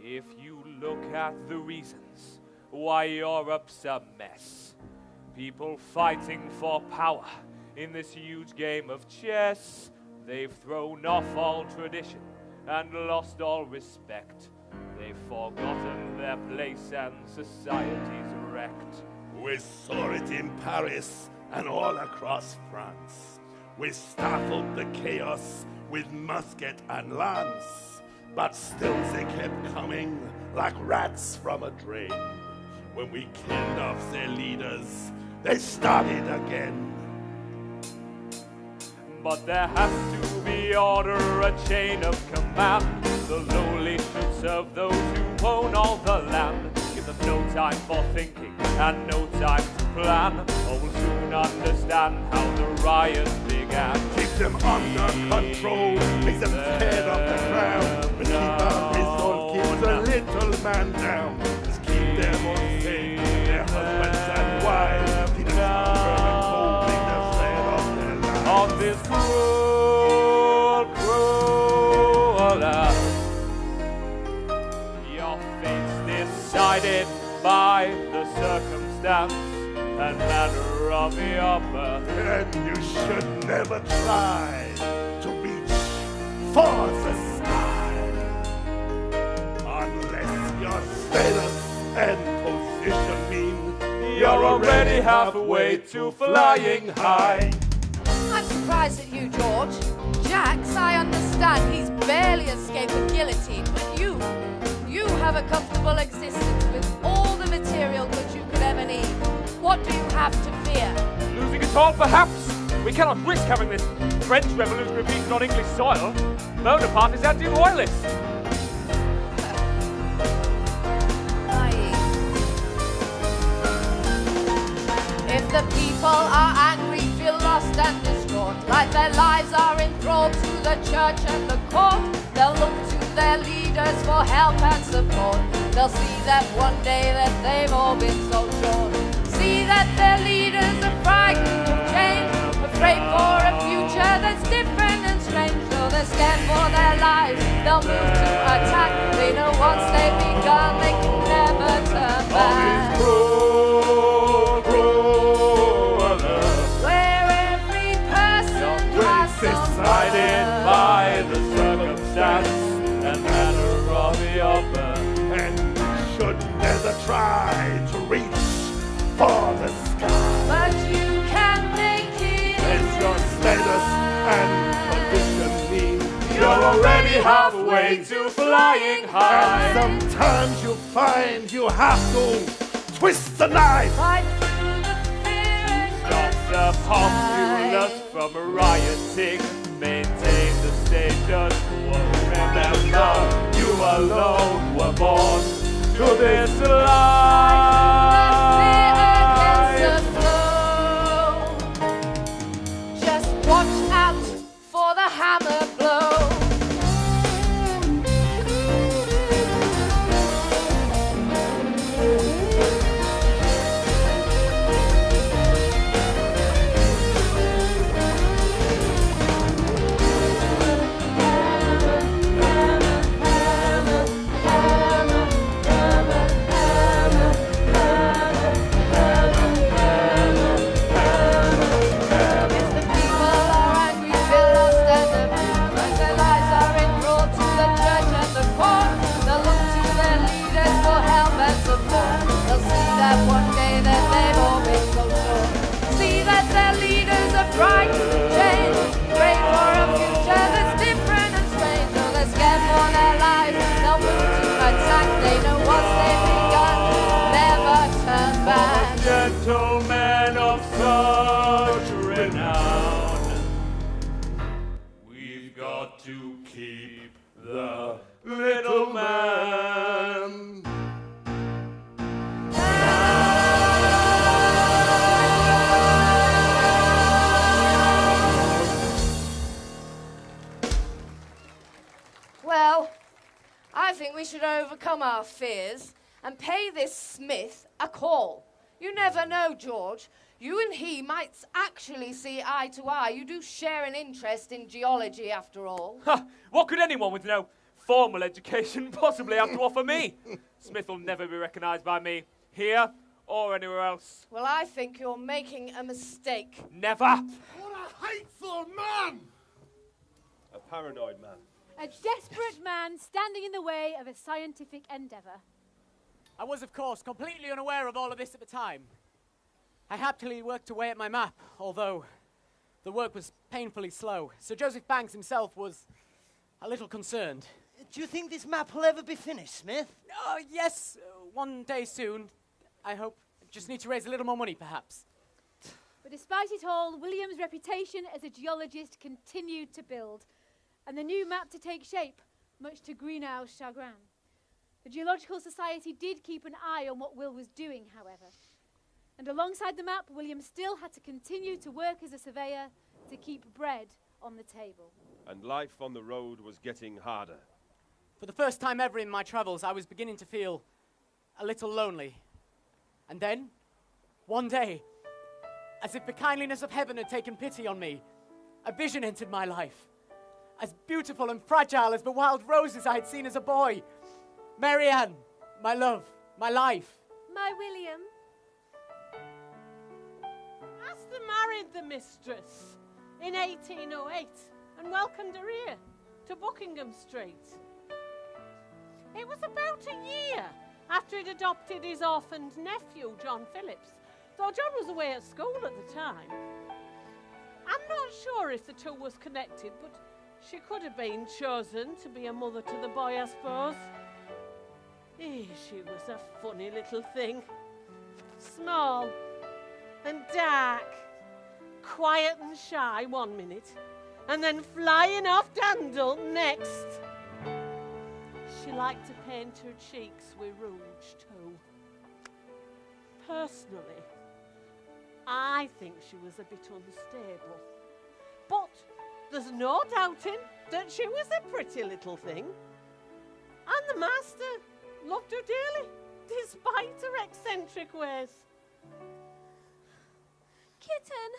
If you look at the reasons why Europe's a mess, people fighting for power in this huge game of chess, they've thrown off all tradition and lost all respect. They've forgotten their place and society's wrecked. We saw it in Paris and all across France. We stifled the chaos with musket and lance, but still they kept coming like rats from a drain. When we killed off their leaders, they started again. But there has to be order, a chain of command. The lowly should serve those who own all the land. Give them no time for thinking and no time to plan. Or we'll soon understand how the riot began. Keep them under control, make them scared of the crown. But keep our resolve, keep the little man down. Just keep them all safe, their husbands and wives. Keep them stronger and cold, make them scared of their lives. On this cruel, cruel earth, your fate's decided by the circumstance and manner of your birth. And you should never try to reach for the sky unless your status and position mean you're already halfway to flying high. I'm surprised at you, George. Jax, I understand he's barely escaped the guillotine, but you have a comfortable existence with all the material goods you could ever need. What do you have to fear? Losing it all, perhaps? We cannot risk having this French Revolution repeated on English soil. Bonaparte is anti-royalist. If the people are angry, feel lost and distraught, like their lives are enthralled to the church and the court, they'll look to their leaders for help and support. They'll see that one day that they've all been sold short. See that their leaders are frightened of change, afraid for a future that's different and strange. Though they're scared for their lives, they'll move to attack. They know once they've begun, they can never turn back. Where every person has decided by never try to reach for the sky. But you can make it. It's your status and condition mean You're already halfway to flying high. And sometimes you'll find you have to twist the knife. Fight through the fear and Stop the populace from rioting. Maintain the status quo. Remember, you alone were born to this life. Just watch out for the hammer blow. One day that they've all been so sure. See that their leaders are bright and change. Pray for a future that's different and strange. So they're scared for their lives. They'll move to attack. They know once they've begun, never turn back. Gentlemen of such renown, we've got to keep the little man. Well, I think we should overcome our fears and pay this Smith a call. You never know, George. You and he might actually see eye to eye. You do share an interest in geology, after all. What could anyone with no formal education possibly have to offer me? Smith will never be recognised by me, here or anywhere else. Well, I think you're making a mistake. Never. What a hateful man! A paranoid man. A desperate man standing in the way of a scientific endeavour. I was, of course, completely unaware of all of this at the time. I happily worked away at my map, although the work was painfully slow. Sir Joseph Banks himself was a little concerned. Do you think this map will ever be finished, Smith? Yes, one day soon, I hope. Just need to raise a little more money, perhaps. But despite it all, William's reputation as a geologist continued to build, and the new map to take shape, much to Greenough's chagrin. The Geological Society did keep an eye on what Will was doing, however. And alongside the map, William still had to continue to work as a surveyor to keep bread on the table. And life on the road was getting harder. For the first time ever in my travels, I was beginning to feel a little lonely. And then, one day, as if the kindliness of heaven had taken pity on me, a vision entered my life. As beautiful and fragile as the wild roses I had seen as a boy. Marianne, my love, my life. My William. Astor married the mistress in 1808 and welcomed her here to Buckingham Street. It was about a year after he'd adopted his orphaned nephew, John Phillips, though John was away at school at the time. I'm not sure if the two was connected, but she could have been chosen to be a mother to the boy, I suppose. She was a funny little thing. Small and dark, quiet and shy one minute, and then flying off dandle next. She liked to paint her cheeks with rouge too. Personally, I think she was a bit unstable. But there's no doubting that she was a pretty little thing. And the master loved her dearly, despite her eccentric ways. Kitten,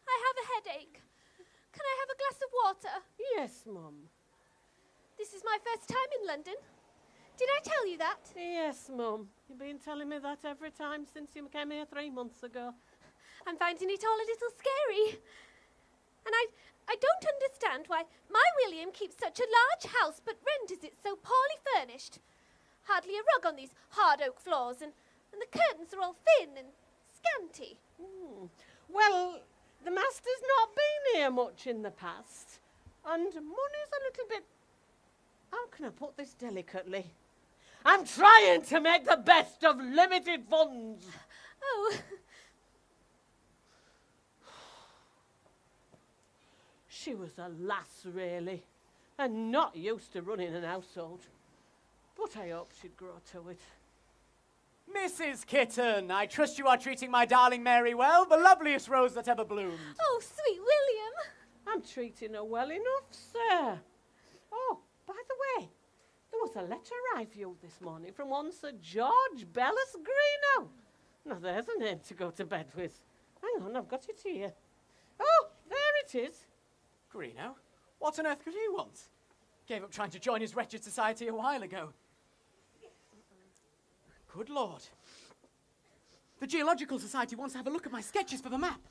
I have a headache. Can I have a glass of water? Yes, Mum. This is my first time in London. Did I tell you that? Yes, Mum. You've been telling me that every time since you came here 3 months ago. I'm finding it all a little scary. And I don't understand why my William keeps such a large house but renders it so poorly furnished. Hardly a rug on these hard oak floors, and the curtains are all thin and scanty. Well, the master's not been here much in the past, and money's a little bit... How can I put this delicately? I'm trying to make the best of limited funds. Oh. She was a lass, really, and not used to running an household. But I hoped she'd grow to it. Mrs. Kitten, I trust you are treating my darling Mary well, the loveliest rose that ever bloomed. Oh, sweet William. I'm treating her well enough, sir. Oh, by the way, there was a letter I viewed this morning from one Sir George Bellis Greenough. Now, there's a name to go to bed with. Hang on, I've got it here. Oh, there it is. Greenough? What on earth could he want? Gave up trying to join his wretched society a while ago. Good Lord. The Geological Society wants to have a look at my sketches for the map.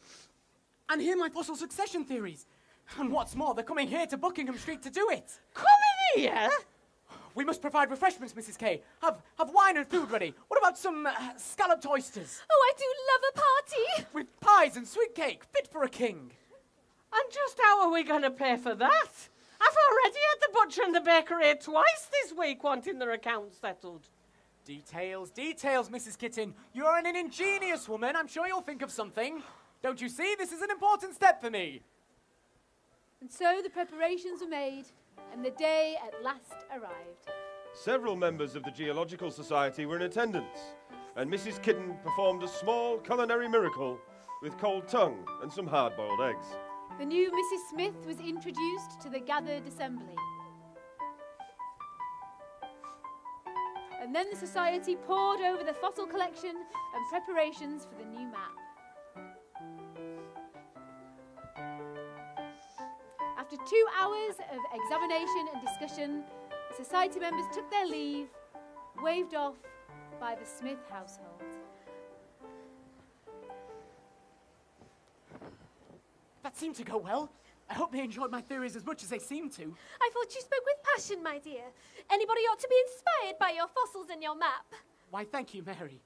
And hear my fossil succession theories. And what's more, they're coming here to Buckingham Street to do it. Coming here? We must provide refreshments, Mrs. K. Have wine and food ready. What about some scalloped oysters? Oh, I do love a party. With pies and sweet cake, fit for a king. And just how are we going to pay for that? I've already had the butcher and the baker here twice this week wanting their accounts settled. Details, Mrs. Kitten. You're an ingenious woman. I'm sure you'll think of something. Don't you see? This is an important step for me. And so the preparations were made, and the day at last arrived. Several members of the Geological Society were in attendance, and Mrs. Kitten performed a small culinary miracle with cold tongue and some hard-boiled eggs. The new Mrs. Smith was introduced to the gathered assembly. And then the society pored over the fossil collection and preparations for the new map. After 2 hours of examination and discussion, the society members took their leave, waved off by the Smith household. That seemed to go well. I hope they enjoyed my theories as much as they seemed to. I thought you spoke with passion, my dear. Anybody ought to be inspired by your fossils and your map. Why, thank you, Mary.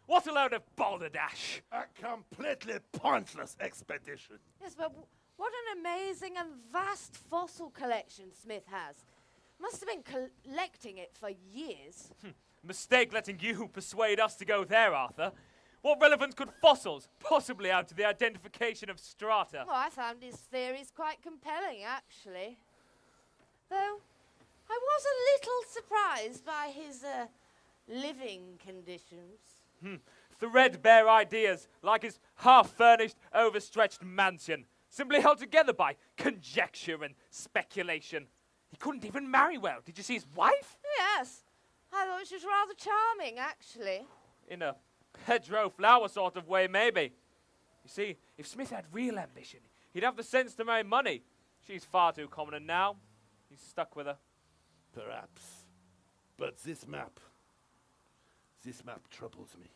What a load of balderdash. A completely pointless expedition. Yes, but what an amazing and vast fossil collection Smith has. Must have been collecting it for years. Mistake letting you persuade us to go there, Arthur. What relevance could fossils possibly have to the identification of strata? Well, I found his theories quite compelling, actually. Though, I was a little surprised by his living conditions. Threadbare ideas, like his half-furnished, overstretched mansion, simply held together by conjecture and speculation. He couldn't even marry well. Did you see his wife? Yes, I thought she was rather charming, actually. In a hedgerow flower sort of way, maybe. You see, if Smith had real ambition, he'd have the sense to marry money. She's far too common, and now he's stuck with her. Perhaps. But this map troubles me.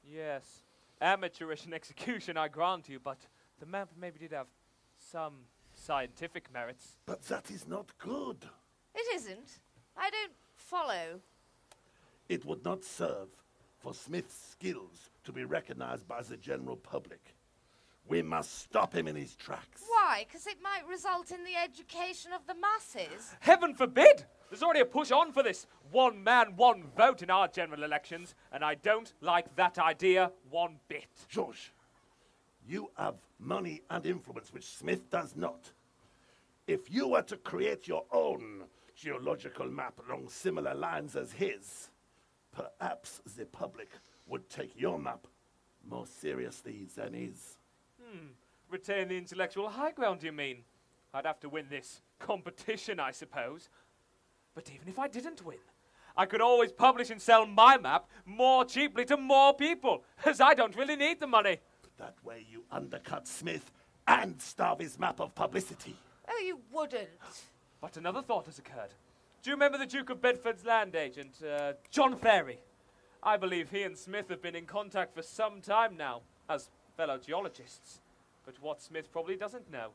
Yes, amateurish in execution, I grant you, but the map maybe did have some scientific merits. But that is not good. It isn't. I don't follow. It would not serve for Smith's skills to be recognized by the general public. We must stop him in his tracks. Why? Because it might result in the education of the masses. Heaven forbid! There's already a push on for this one man, one vote in our general elections, and I don't like that idea one bit. George, you have money and influence which Smith does not. If you were to create your own geological map along similar lines as his, perhaps the public would take your map more seriously than his. Retain the intellectual high ground, you mean? I'd have to win this competition, I suppose. But even if I didn't win, I could always publish and sell my map more cheaply to more people, as I don't really need the money. That way you undercut Smith and starve his map of publicity. Oh, you wouldn't. But another thought has occurred. Do you remember the Duke of Bedford's land agent, John Ferry? I believe he and Smith have been in contact for some time now, as fellow geologists. But what Smith probably doesn't know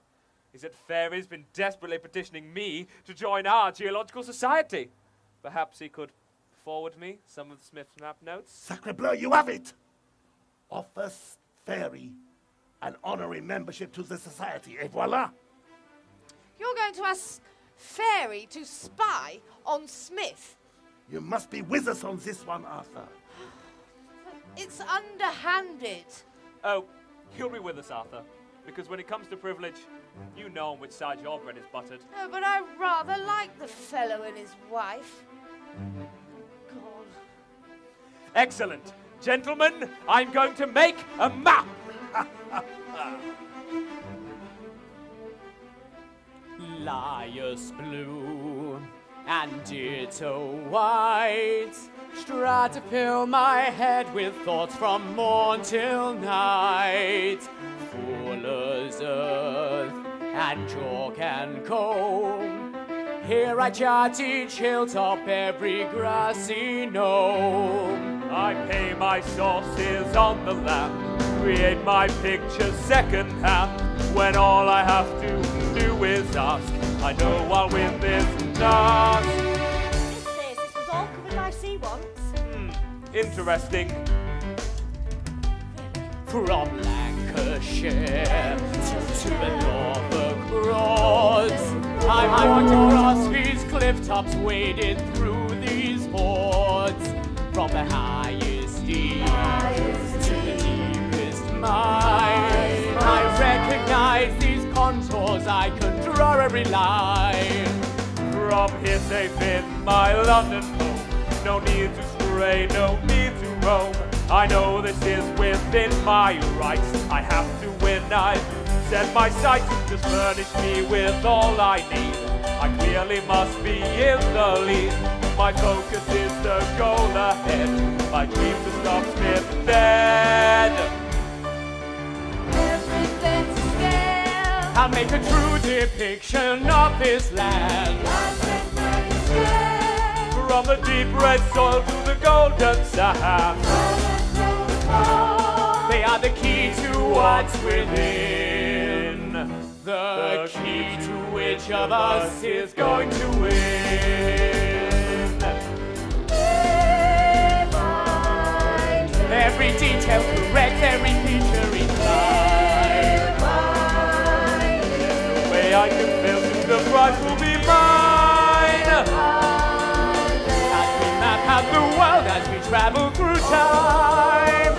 is that Ferry's been desperately petitioning me to join our Geological Society. Perhaps he could forward me some of Smith's map notes? Sacre bleu, you have it! Offers Fairy an honorary membership to the society, et voila! You're going to ask Fairy to spy on Smith? You must be with us on this one, Arthur. It's underhanded. Oh, you'll be with us, Arthur. Because when it comes to privilege, you know on which side your bread is buttered. No, but I rather like the fellow and his wife. God. Excellent. Gentlemen, I'm going to make a map. Lias blue and ditto white try to fill my head with thoughts from morn till night. Fuller's earth and chalk and comb, here I chart each hilltop, every grassy knoll. I pay my sources on the land, create my pictures second-hand, when all I have to do is ask. I know I'll win this task. This was all covered by sea once. Interesting. From Lancashire to the Norfolk Broads, I walked across these cliff tops, waded through these fords. From the highest deep to the deepest mine, I recognize these contours, I can draw every line. From here safe in my London home, no need to stray, no need to roam. I know this is within my rights, I have to win, I've set my sights. Just furnish me with all I need, I clearly must be in the lead. My focus is the goal ahead, my dream to stop Smith dead. Everything's to scale. I'll make a true depiction of this land. From the deep red soil to the golden sand, they are the key to what's within, the key to which of us is going to win. Every detail correct, every feature in line. There's no way I can fail, since the prize will be mine. As we map out the world, as we travel through time,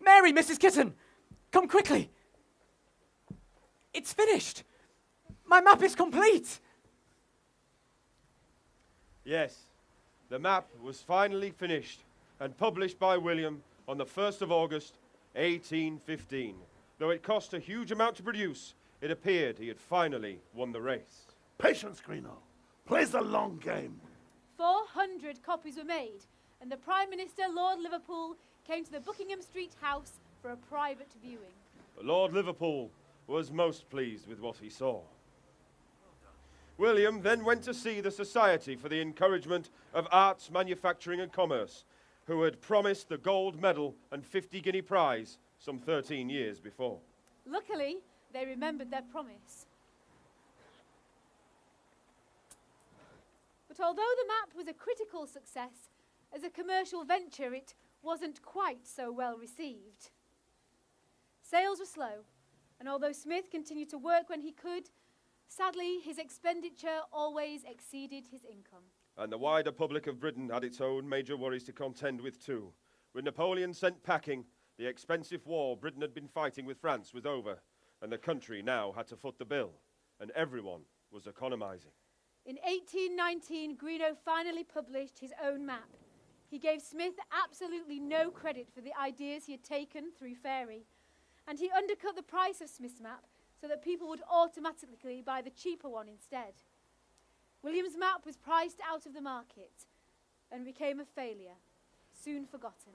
Mary, Mrs. Kitten, come quickly. It's finished. My map is complete. Yes, the map was finally finished and published by William on the 1st of August, 1815. Though it cost a huge amount to produce, it appeared he had finally won the race. Patience, Greeno. Plays the long game. 400 copies were made, and the Prime Minister, Lord Liverpool, came to the Buckingham Street house for a private viewing. Lord Liverpool was most pleased with what he saw. William then went to see the Society for the Encouragement of Arts, Manufacturing and Commerce, who had promised the gold medal and 50 guinea prize some 13 years before. Luckily, they remembered their promise. But although the map was a critical success, as a commercial venture it wasn't quite so well received. Sales were slow, and although Smith continued to work when he could, sadly his expenditure always exceeded his income. And the wider public of Britain had its own major worries to contend with too. With Napoleon sent packing, the expensive war Britain had been fighting with France was over, and the country now had to foot the bill, and everyone was economizing. In 1819, Greeno finally published his own map. He gave Smith absolutely no credit for the ideas he had taken through Fairy, and he undercut the price of Smith's map so that people would automatically buy the cheaper one instead. William's map was priced out of the market and became a failure, soon forgotten.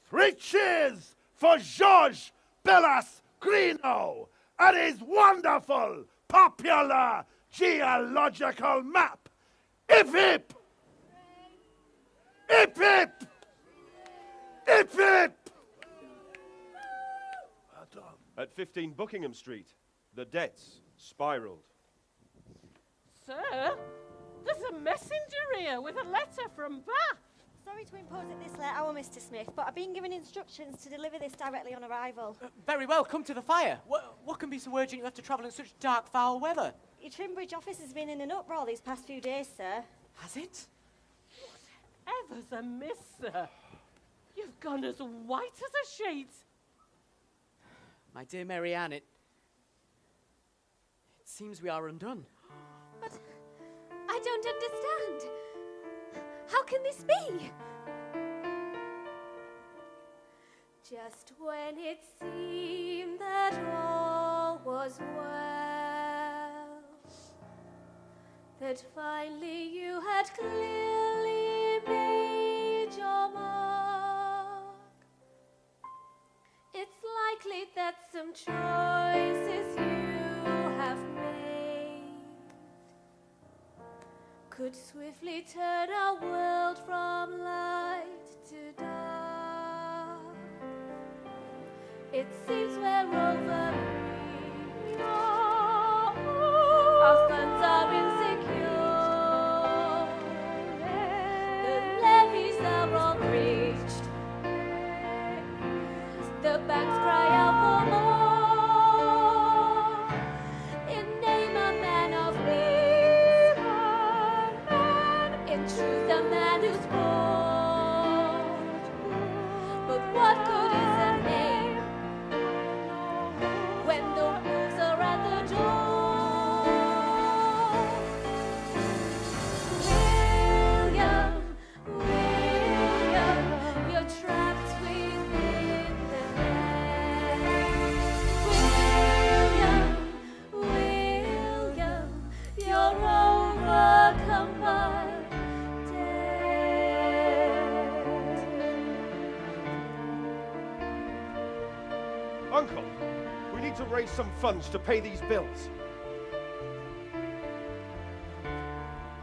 3 cheers for Georges Bellas Greeno and his wonderful, popular geological map. Hip hip! Hip hip! Hip hip! Well done. At 15 Buckingham Street, the debts spiraled. Sir, there's a messenger here with a letter from Bath. Sorry to impose at this late hour, Mr. Smith, but I've been given instructions to deliver this directly on arrival. Very well, come to the fire. What can be so urgent you have to travel in such dark, foul weather? Your Trimbridge office has been in an uproar these past few days, sir. Has it? Whatever's amiss, sir? You've gone as white as a sheet. My dear Mary Ann, it seems we are undone. But I don't understand. How can this be? Just when it seemed that all was well, that finally you had clearly made your mark, it's likely that some choices you have made could swiftly turn our world from light to dark. It seems we're over. Our funds are insecure. The levies are all breached. The banks cry out for more. In name a man of reason, in truth a man who's bored. But what good is a name when the wolves are at the door? William, you're trapped within the net. William, you're overcome by Uncle, we need to raise some funds to pay these bills.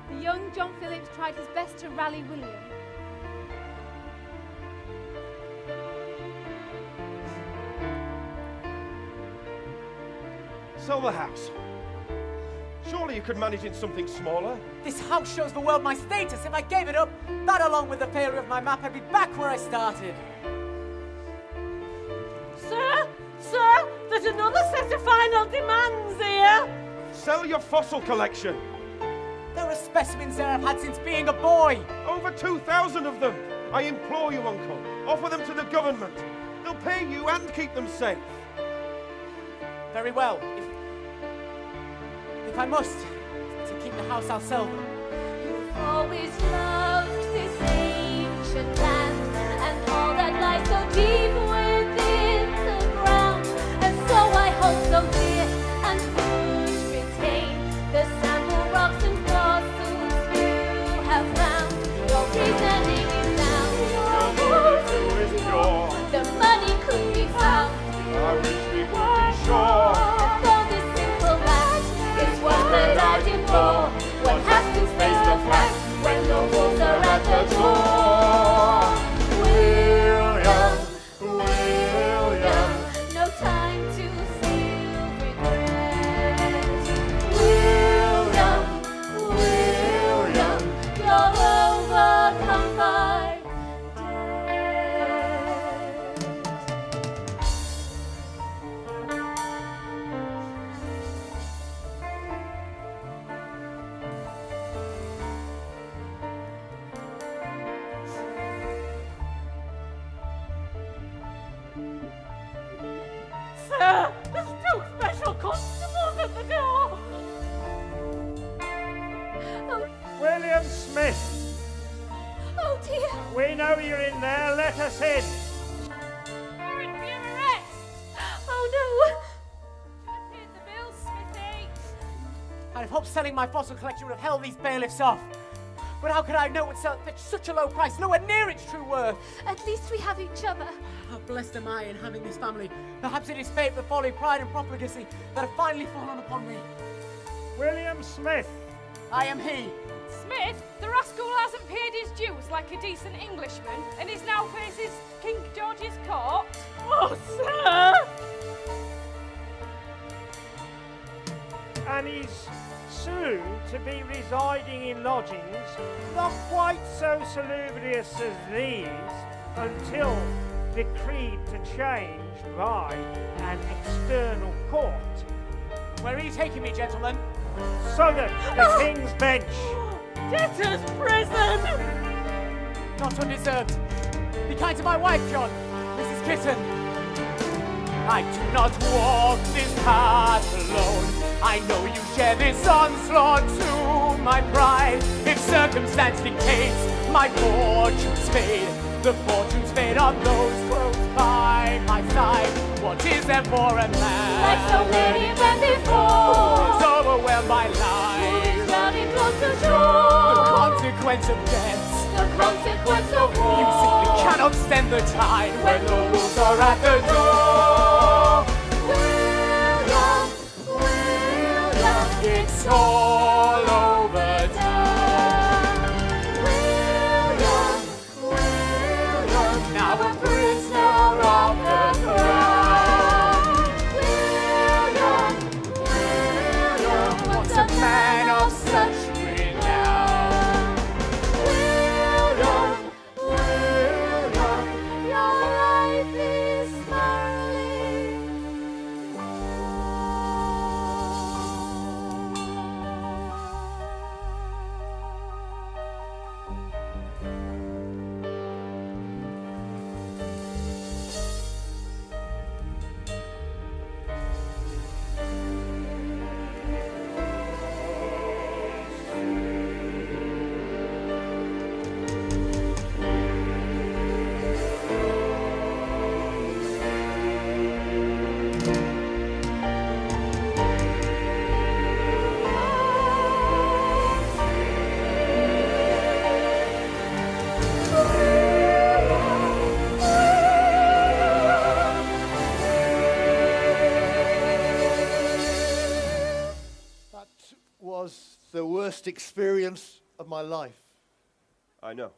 The young John Phillips tried his best to rally William. Sell the house. Surely you could manage in something smaller. This house shows the world my status. If I gave it up, that along with the failure of my map, I'd be back where I started. Sir, there's another set of final demands here. Sell your fossil collection. There are specimens there I've had since being a boy. Over 2,000 of them. I implore you, Uncle, offer them to the government. They'll pay you and keep them safe. Very well. If I must, to keep the house, I'll sell them. You've always loved this ancient land and all that lies so deep within the ground. And so I hold so dear and would retain the sample rocks and fossils you have found. Your reasoning is sound. Your fortune is pure. The money could be found. I wish we could be sure. Though this simple act is one that I deplore, one has to face the fact when the wolves are at the door. William, no time to feel regret. William, you're overcome by Sir, there's 2 special constables at the door. William Smith, Oh dear. we know you're in there. Let us in. Warrant for your arrest. Oh Paid the bill, Smithy. I'd have hoped selling my fossil collection would have held these bailiffs off. But how could I know it sell at such a low price, nowhere near its true worth? no. At least we have each other. How blessed am I in having this family. Perhaps it is fate, the folly, pride, and profligacy that have finally fallen upon me. William Smith, I am he. Smith, the rascal hasn't paid his dues like a decent Englishman and is now faces King George's court. Oh, sir! And he's soon to be residing in lodgings not quite so salubrious as these until decreed to change by an external court. Where are you taking me, gentlemen? So that the King's Bench. Debtor's prison! Not undeserved. Be kind to my wife, John. Mrs. Kitten. I do not walk this path alone. I know you share this onslaught to my pride. If circumstance dictates my fortunes fade, the fortunes fade on those close by my side. What is there for a man? Like so many men before, Who is overwhelmed by life? drowning close to shore. The consequence of death. The consequence of war. You simply cannot stand the tide when the wolves are at the door. William, It's all over town. William, Now a prisoner of the crown. William, What's a man of such renown? William, your life is spiraling. That was the worst experience of my life. I know.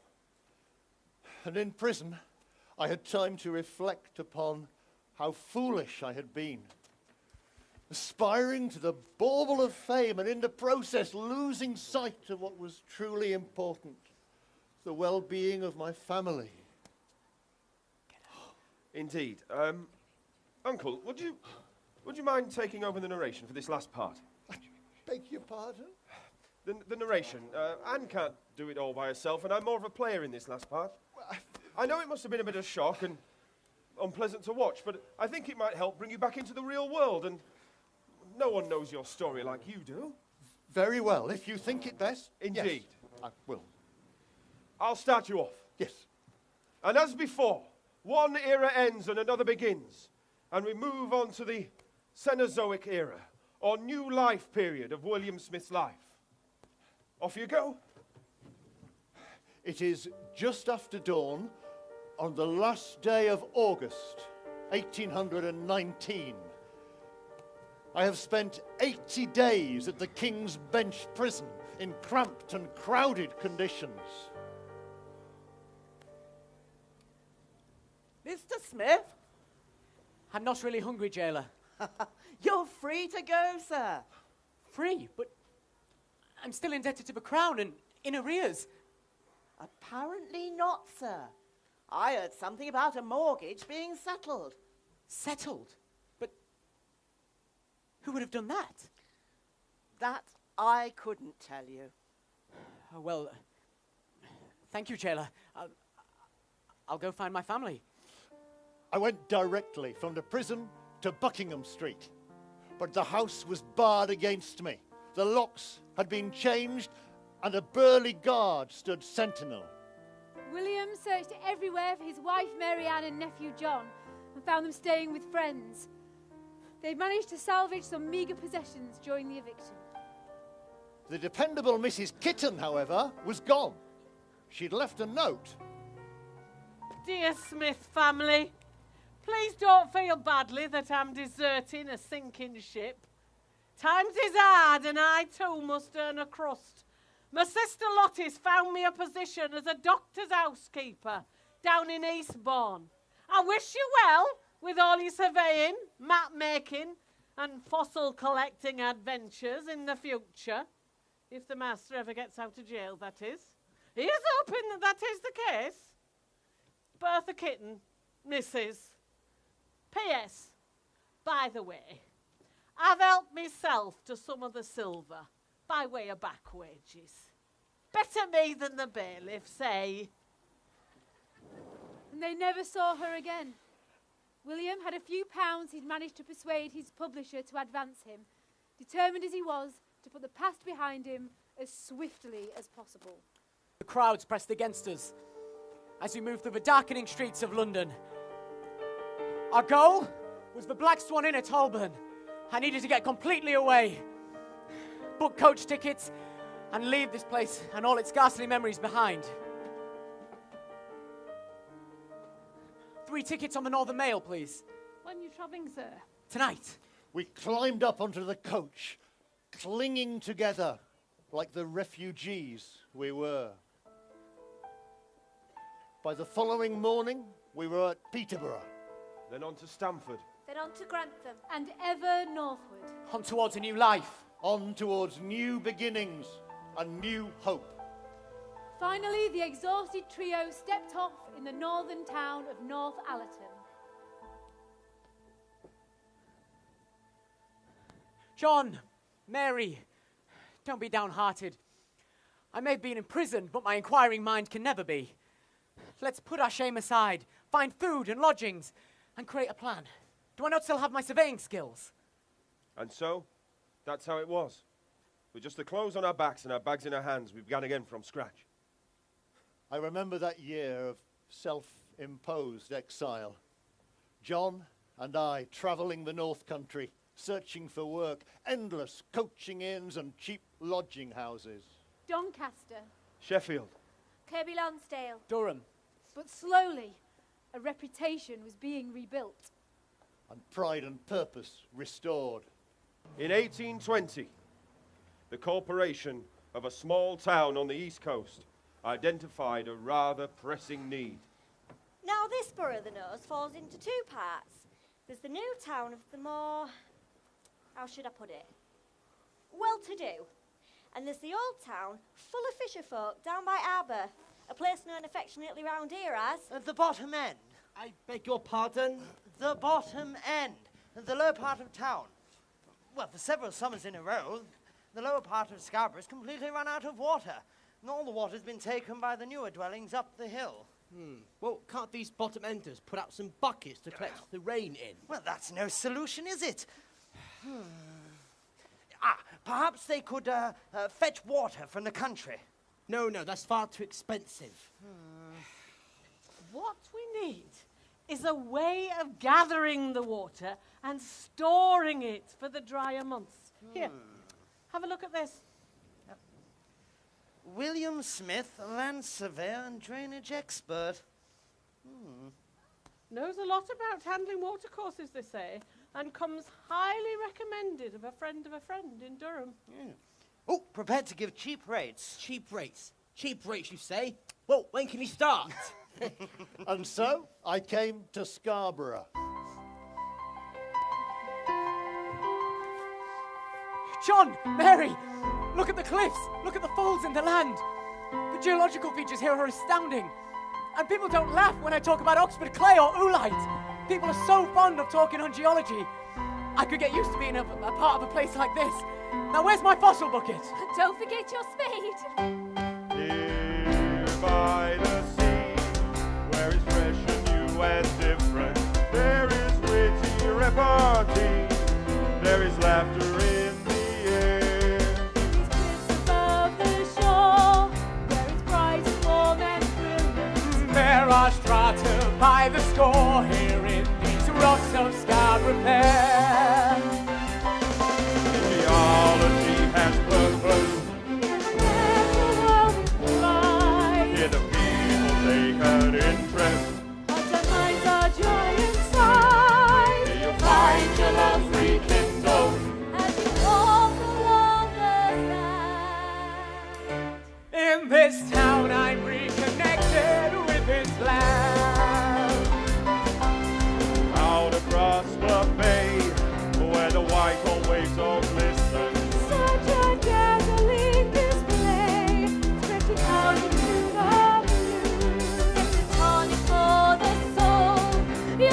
And in prison, I had time to reflect upon how foolish I had been. Aspiring to the bauble of fame and in the process losing sight of what was truly important, the well-being of my family. Indeed. Uncle, would you mind taking over the narration for this last part? Beg your pardon? The narration. Anne can't do it all by herself, and I'm more of a player in this last part. I know it must have been a bit of shock and unpleasant to watch, but I think it might help bring you back into the real world, and no one knows your story like you do. Very well. If you think it best, Indeed. yes, I will. I'll start you off. Yes. And as before, one era ends and another begins, and we move on to the Cenozoic era, or new life period of William Smith's life. Off you go. It is just after dawn on the last day of August, 1819. I have spent 80 days at the King's Bench prison in cramped and crowded conditions. Mr. Smith? I'm not really hungry, jailer. You're free to go, sir. Free? But I'm still indebted to the Crown and in arrears. Apparently not, sir. I heard something about a mortgage being settled. Settled? But who would have done that? That I couldn't tell you. Oh, well, thank you, jailer. I'll go find my family. I went directly from the prison to Buckingham Street, but the house was barred against me. The locks had been changed, and a burly guard stood sentinel. William searched everywhere for his wife Mary Ann and nephew John and found them staying with friends. They managed to salvage some meagre possessions during the eviction. The dependable Mrs. Kitten, however, was gone. She'd left a note. Dear Smith family, please don't feel badly that I'm deserting a sinking ship. Times is hard and I too must earn a crust. My sister Lottie's found me a position as a doctor's housekeeper down in Eastbourne. I wish you well with all your surveying, map making, and fossil collecting adventures in the future. If the master ever gets out of jail, that is. Here's hoping that that is the case. Bertha Kitten, Mrs. P.S. By the way, I've helped myself to some of the silver by way of back wages. Better me than the bailiff, say. And they never saw her again. William had a few pounds he'd managed to persuade his publisher to advance him, determined as he was to put the past behind him as swiftly as possible. The crowds pressed against us as we moved through the darkening streets of London. Our goal was the Black Swan Inn at Holborn. I needed to get completely away, book coach tickets, and leave this place and all its ghastly memories behind. 3 tickets on the Northern Mail, please. When you travelling, sir? Tonight. We climbed up onto the coach, clinging together like the refugees we were. By the following morning, we were at Peterborough. Then on to Stamford. Then on to Grantham. And ever northward. On towards a new life. On towards new beginnings and new hope. Finally, the exhausted trio stepped off in the northern town of North Allerton. John, Mary, don't be downhearted. I may have been in prison, but my inquiring mind can never be. Let's put our shame aside, find food and lodgings, and create a plan. Do I not still have my surveying skills? And so, that's how it was. With just the clothes on our backs and our bags in our hands, we began again from scratch. I remember that year of self-imposed exile. John and I travelling the North Country, searching for work, endless coaching inns and cheap lodging houses. Doncaster. Sheffield. Kirby Lonsdale. Durham. But slowly, a reputation was being rebuilt. And pride and purpose restored. In 1820, the corporation of a small town on the East Coast identified a rather pressing need. Now this borough of the Nose falls into 2 parts. There's the new town of the more, how should I put it, well-to-do. And there's the old town full of fisher folk down by Arbor, a place known affectionately round here as... the bottom end. I beg your pardon? The bottom end. The lower part of town. Well, for several summers in a row, the lower part of Scarborough has completely run out of water. And all the water's been taken by the newer dwellings up the hill. Well, can't these bottom enders put out some buckets to collect the rain in? Well, that's no solution, is it? Perhaps they could fetch water from the country. No, that's far too expensive. What we need is a way of gathering the water and storing it for the drier months. Here, have a look at this. William Smith, land surveyor and drainage expert. Knows a lot about handling watercourses, they say, and comes highly recommended of a friend in Durham. Oh, prepared to give cheap rates. Cheap rates? Cheap rates, you say? Well, when can he start? And so, I came to Scarborough. John, Mary, look at the cliffs, look at the folds in the land. The geological features here are astounding. And people don't laugh when I talk about Oxford clay or oolite. People are so fond of talking on geology. I could get used to being a part of a place like this. Now, where's my fossil bucket? Don't forget your spade. Here by the sea, where is fresh and new and different, there is witty repartee, there is laughter in the air. These cliffs above the shore, where it's bright and warm and brilliant. There are strata by the score here in these rocks of Scarborough. Geology has purpose. Where the world lies. Here the people take an interest. Hearts and minds are joy inside. Here you'll find your love rekindled as you walk along the sand.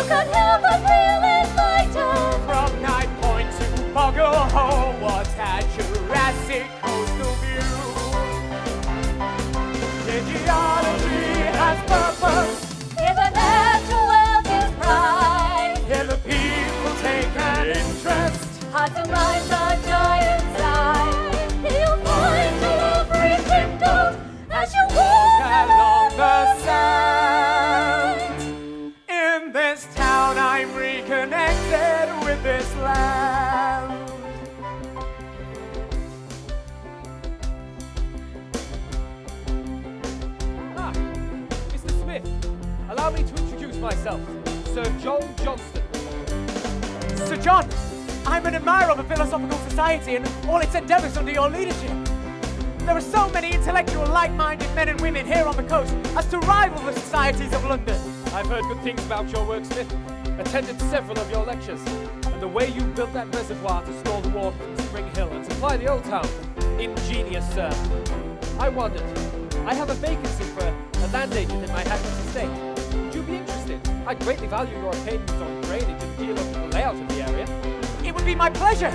can't help but feel it vital. From Night Point to Boggle Hole, what a Jurassic coastal view. Here geology has purpose. Here the natural world is bright. Here the people take an interest. Hearts and minds are giant size. Here you'll find your love rekindled as you walk along the sand. In this town I'm reconnected with this land. Mr. Smith, allow me to introduce myself, Sir John Johnston. Sir John, I'm an admirer of the Philosophical Society and all its endeavours under your leadership. There are so many intellectual, like-minded men and women here on the coast as to rival the societies of London. I've heard good things about your work, Smith. Attended several of your lectures. And the way you built that reservoir to store the water from Spring Hill and supply the old town. Ingenious, sir. I wondered, I have a vacancy for a land agent in my Hackney estate. Would you be interested? I greatly value your opinions on drainage and geological layout of the area. It would be my pleasure.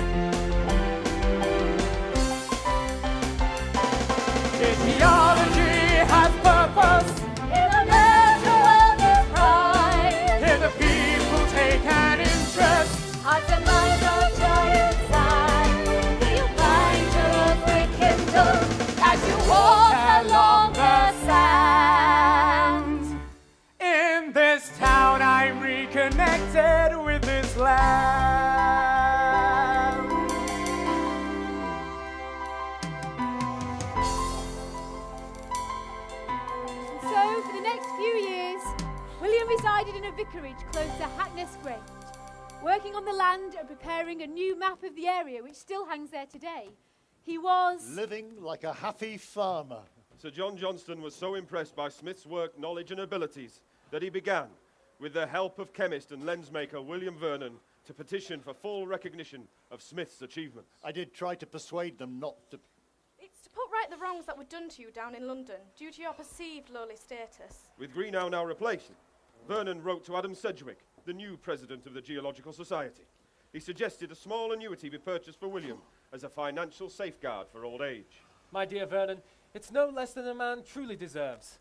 Geology has purpose. Here the natural world is bright. Here the people take an interest. Hearts and minds are giant size. Here you'll find your love rekindled as you walk along the sand. In this town I'm reconnected with this land. So, for the next few years, William resided in a vicarage close to Hackness Grange, working on the land and preparing a new map of the area which still hangs there today. He was living like a happy farmer. Sir John Johnston was so impressed by Smith's work, knowledge and abilities that he began, with the help of chemist and lensmaker William Vernon, to petition for full recognition of Smith's achievements. I did try to persuade them not to. It's to put right the wrongs that were done to you down in London due to your perceived lowly status. With Greenough now replaced, Vernon wrote to Adam Sedgwick, the new president of the Geological Society. He suggested a small annuity be purchased for William as a financial safeguard for old age. My dear Vernon, it's no less than a man truly deserves.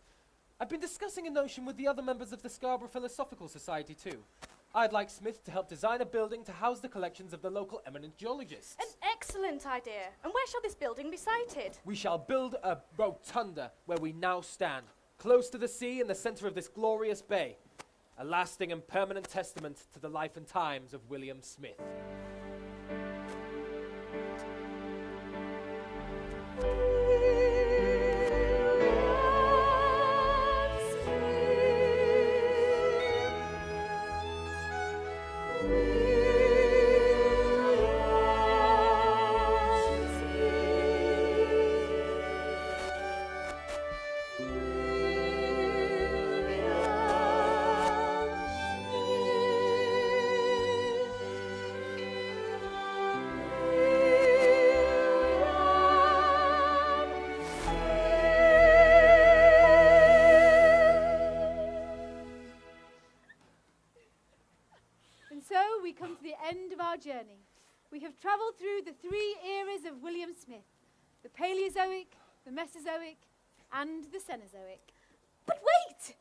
I've been discussing a notion with the other members of the Scarborough Philosophical Society too. I'd like Smith to help design a building to house the collections of the local eminent geologists. An excellent idea. And where shall this building be sited? We shall build a rotunda where we now stand, close to the sea in the centre of this glorious bay. A lasting and permanent testament to the life and times of William Smith. Journey. We have travelled through the 3 eras of William Smith, the Paleozoic, the Mesozoic, and the Cenozoic. But wait!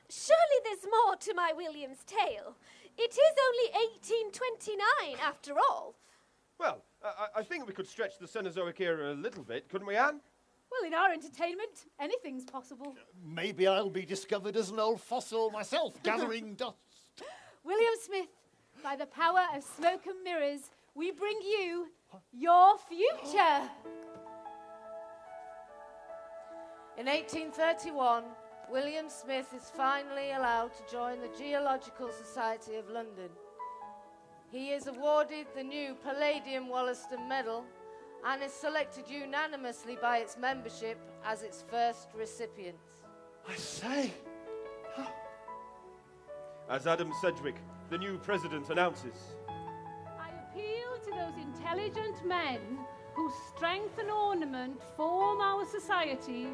Surely there's more to my William's tale. It is only 1829 after all. Well, I think we could stretch the Cenozoic era a little bit, couldn't we, Anne? Well, in our entertainment, anything's possible. Maybe I'll be discovered as an old fossil myself, gathering dust. William Smith, by the power of smoke and mirrors, we bring you your future. In 1831, William Smith is finally allowed to join the Geological Society of London. He is awarded the new Palladium Wollaston Medal and is selected unanimously by its membership as its first recipient. I say. As Adam Sedgwick, the new president, announces. I appeal to those intelligent men whose strength and ornament form our society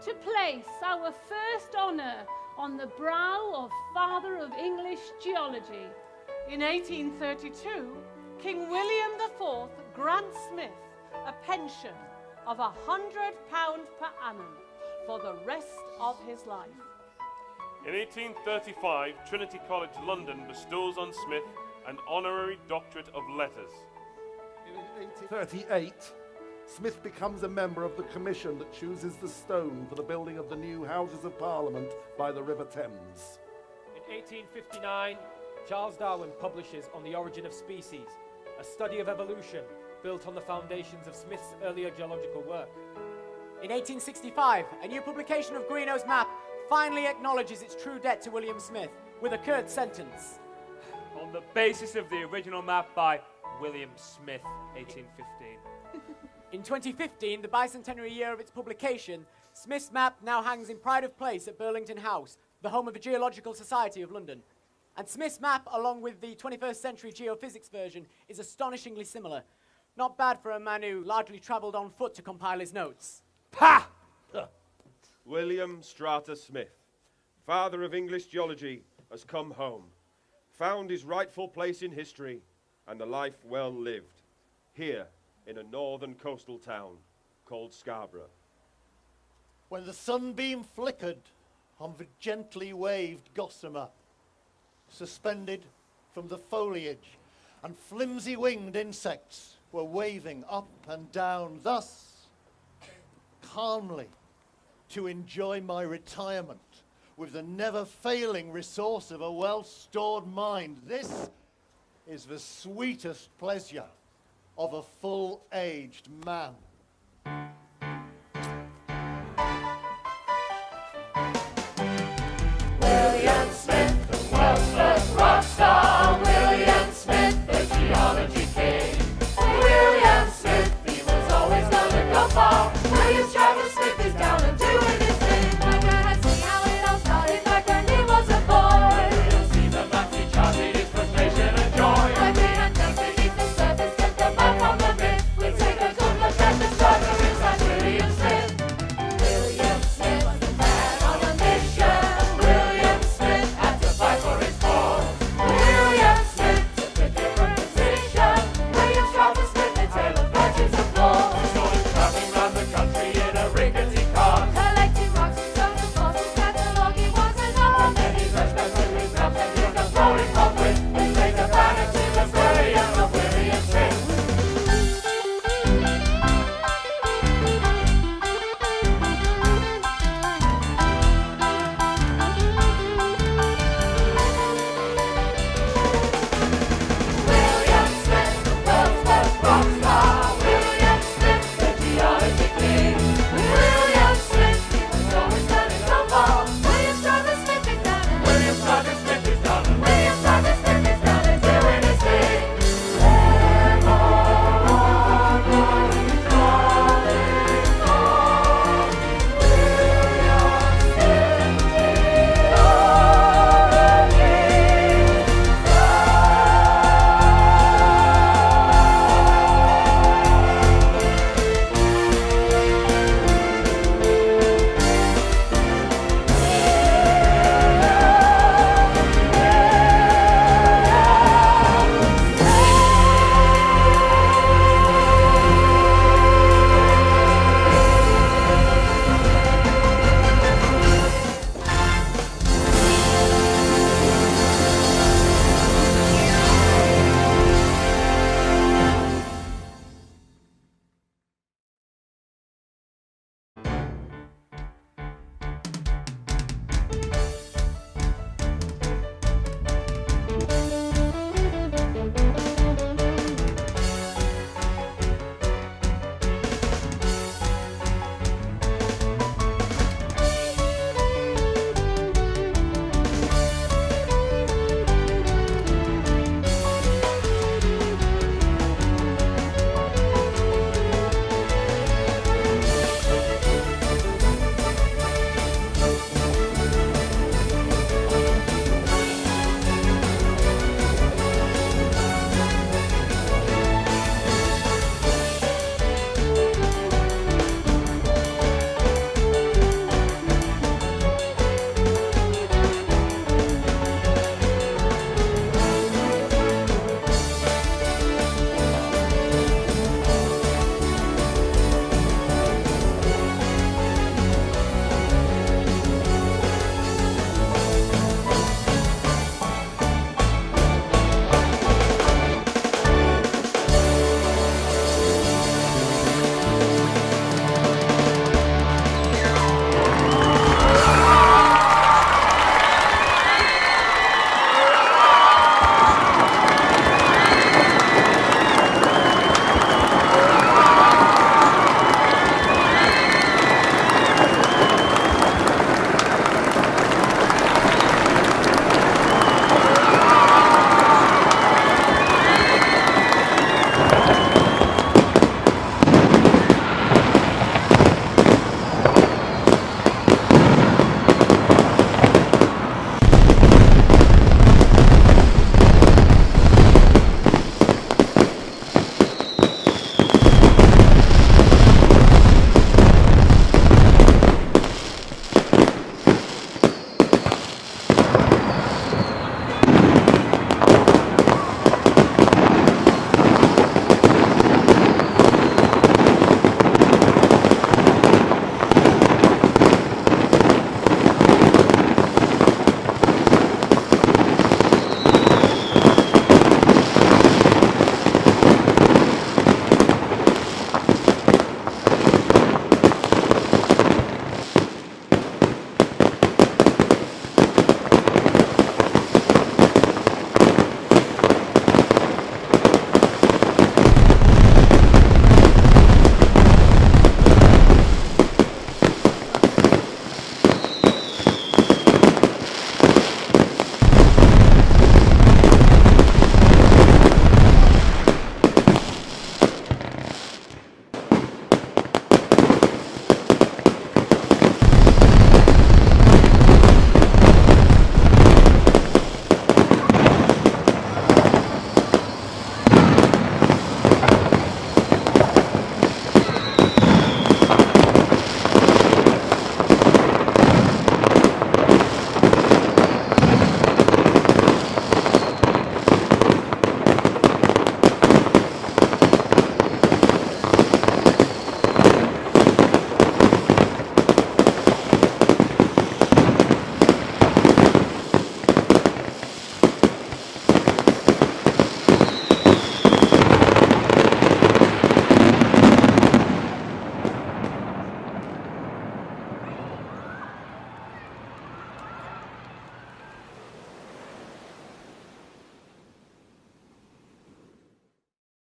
to place our first honour on the brow of Father of English Geology. In 1832, King William IV grants Smith a pension of £100 per annum for the rest of his life. In 1835, Trinity College London bestows on Smith an honorary doctorate of letters. In 1838, Smith becomes a member of the commission that chooses the stone for the building of the new Houses of Parliament by the River Thames. In 1859, Charles Darwin publishes On the Origin of Species, a study of evolution built on the foundations of Smith's earlier geological work. In 1865, a new publication of Greenough's map finally acknowledges its true debt to William Smith with a curt sentence. On the basis of the original map by William Smith, 1815. In 2015, the bicentenary year of its publication, Smith's map now hangs in pride of place at Burlington House, the home of the Geological Society of London. And Smith's map, along with the 21st century geophysics version, is astonishingly similar. Not bad for a man who largely travelled on foot to compile his notes. Ha! William Strata Smith, father of English geology, has come home, found his rightful place in history, and a life well lived, here in a northern coastal town called Scarborough. When the sunbeam flickered on the gently waved gossamer, suspended from the foliage, and flimsy-winged insects were waving up and down, thus, calmly, to enjoy my retirement with the never-failing resource of a well-stored mind. This is the sweetest pleasure of a full-aged man.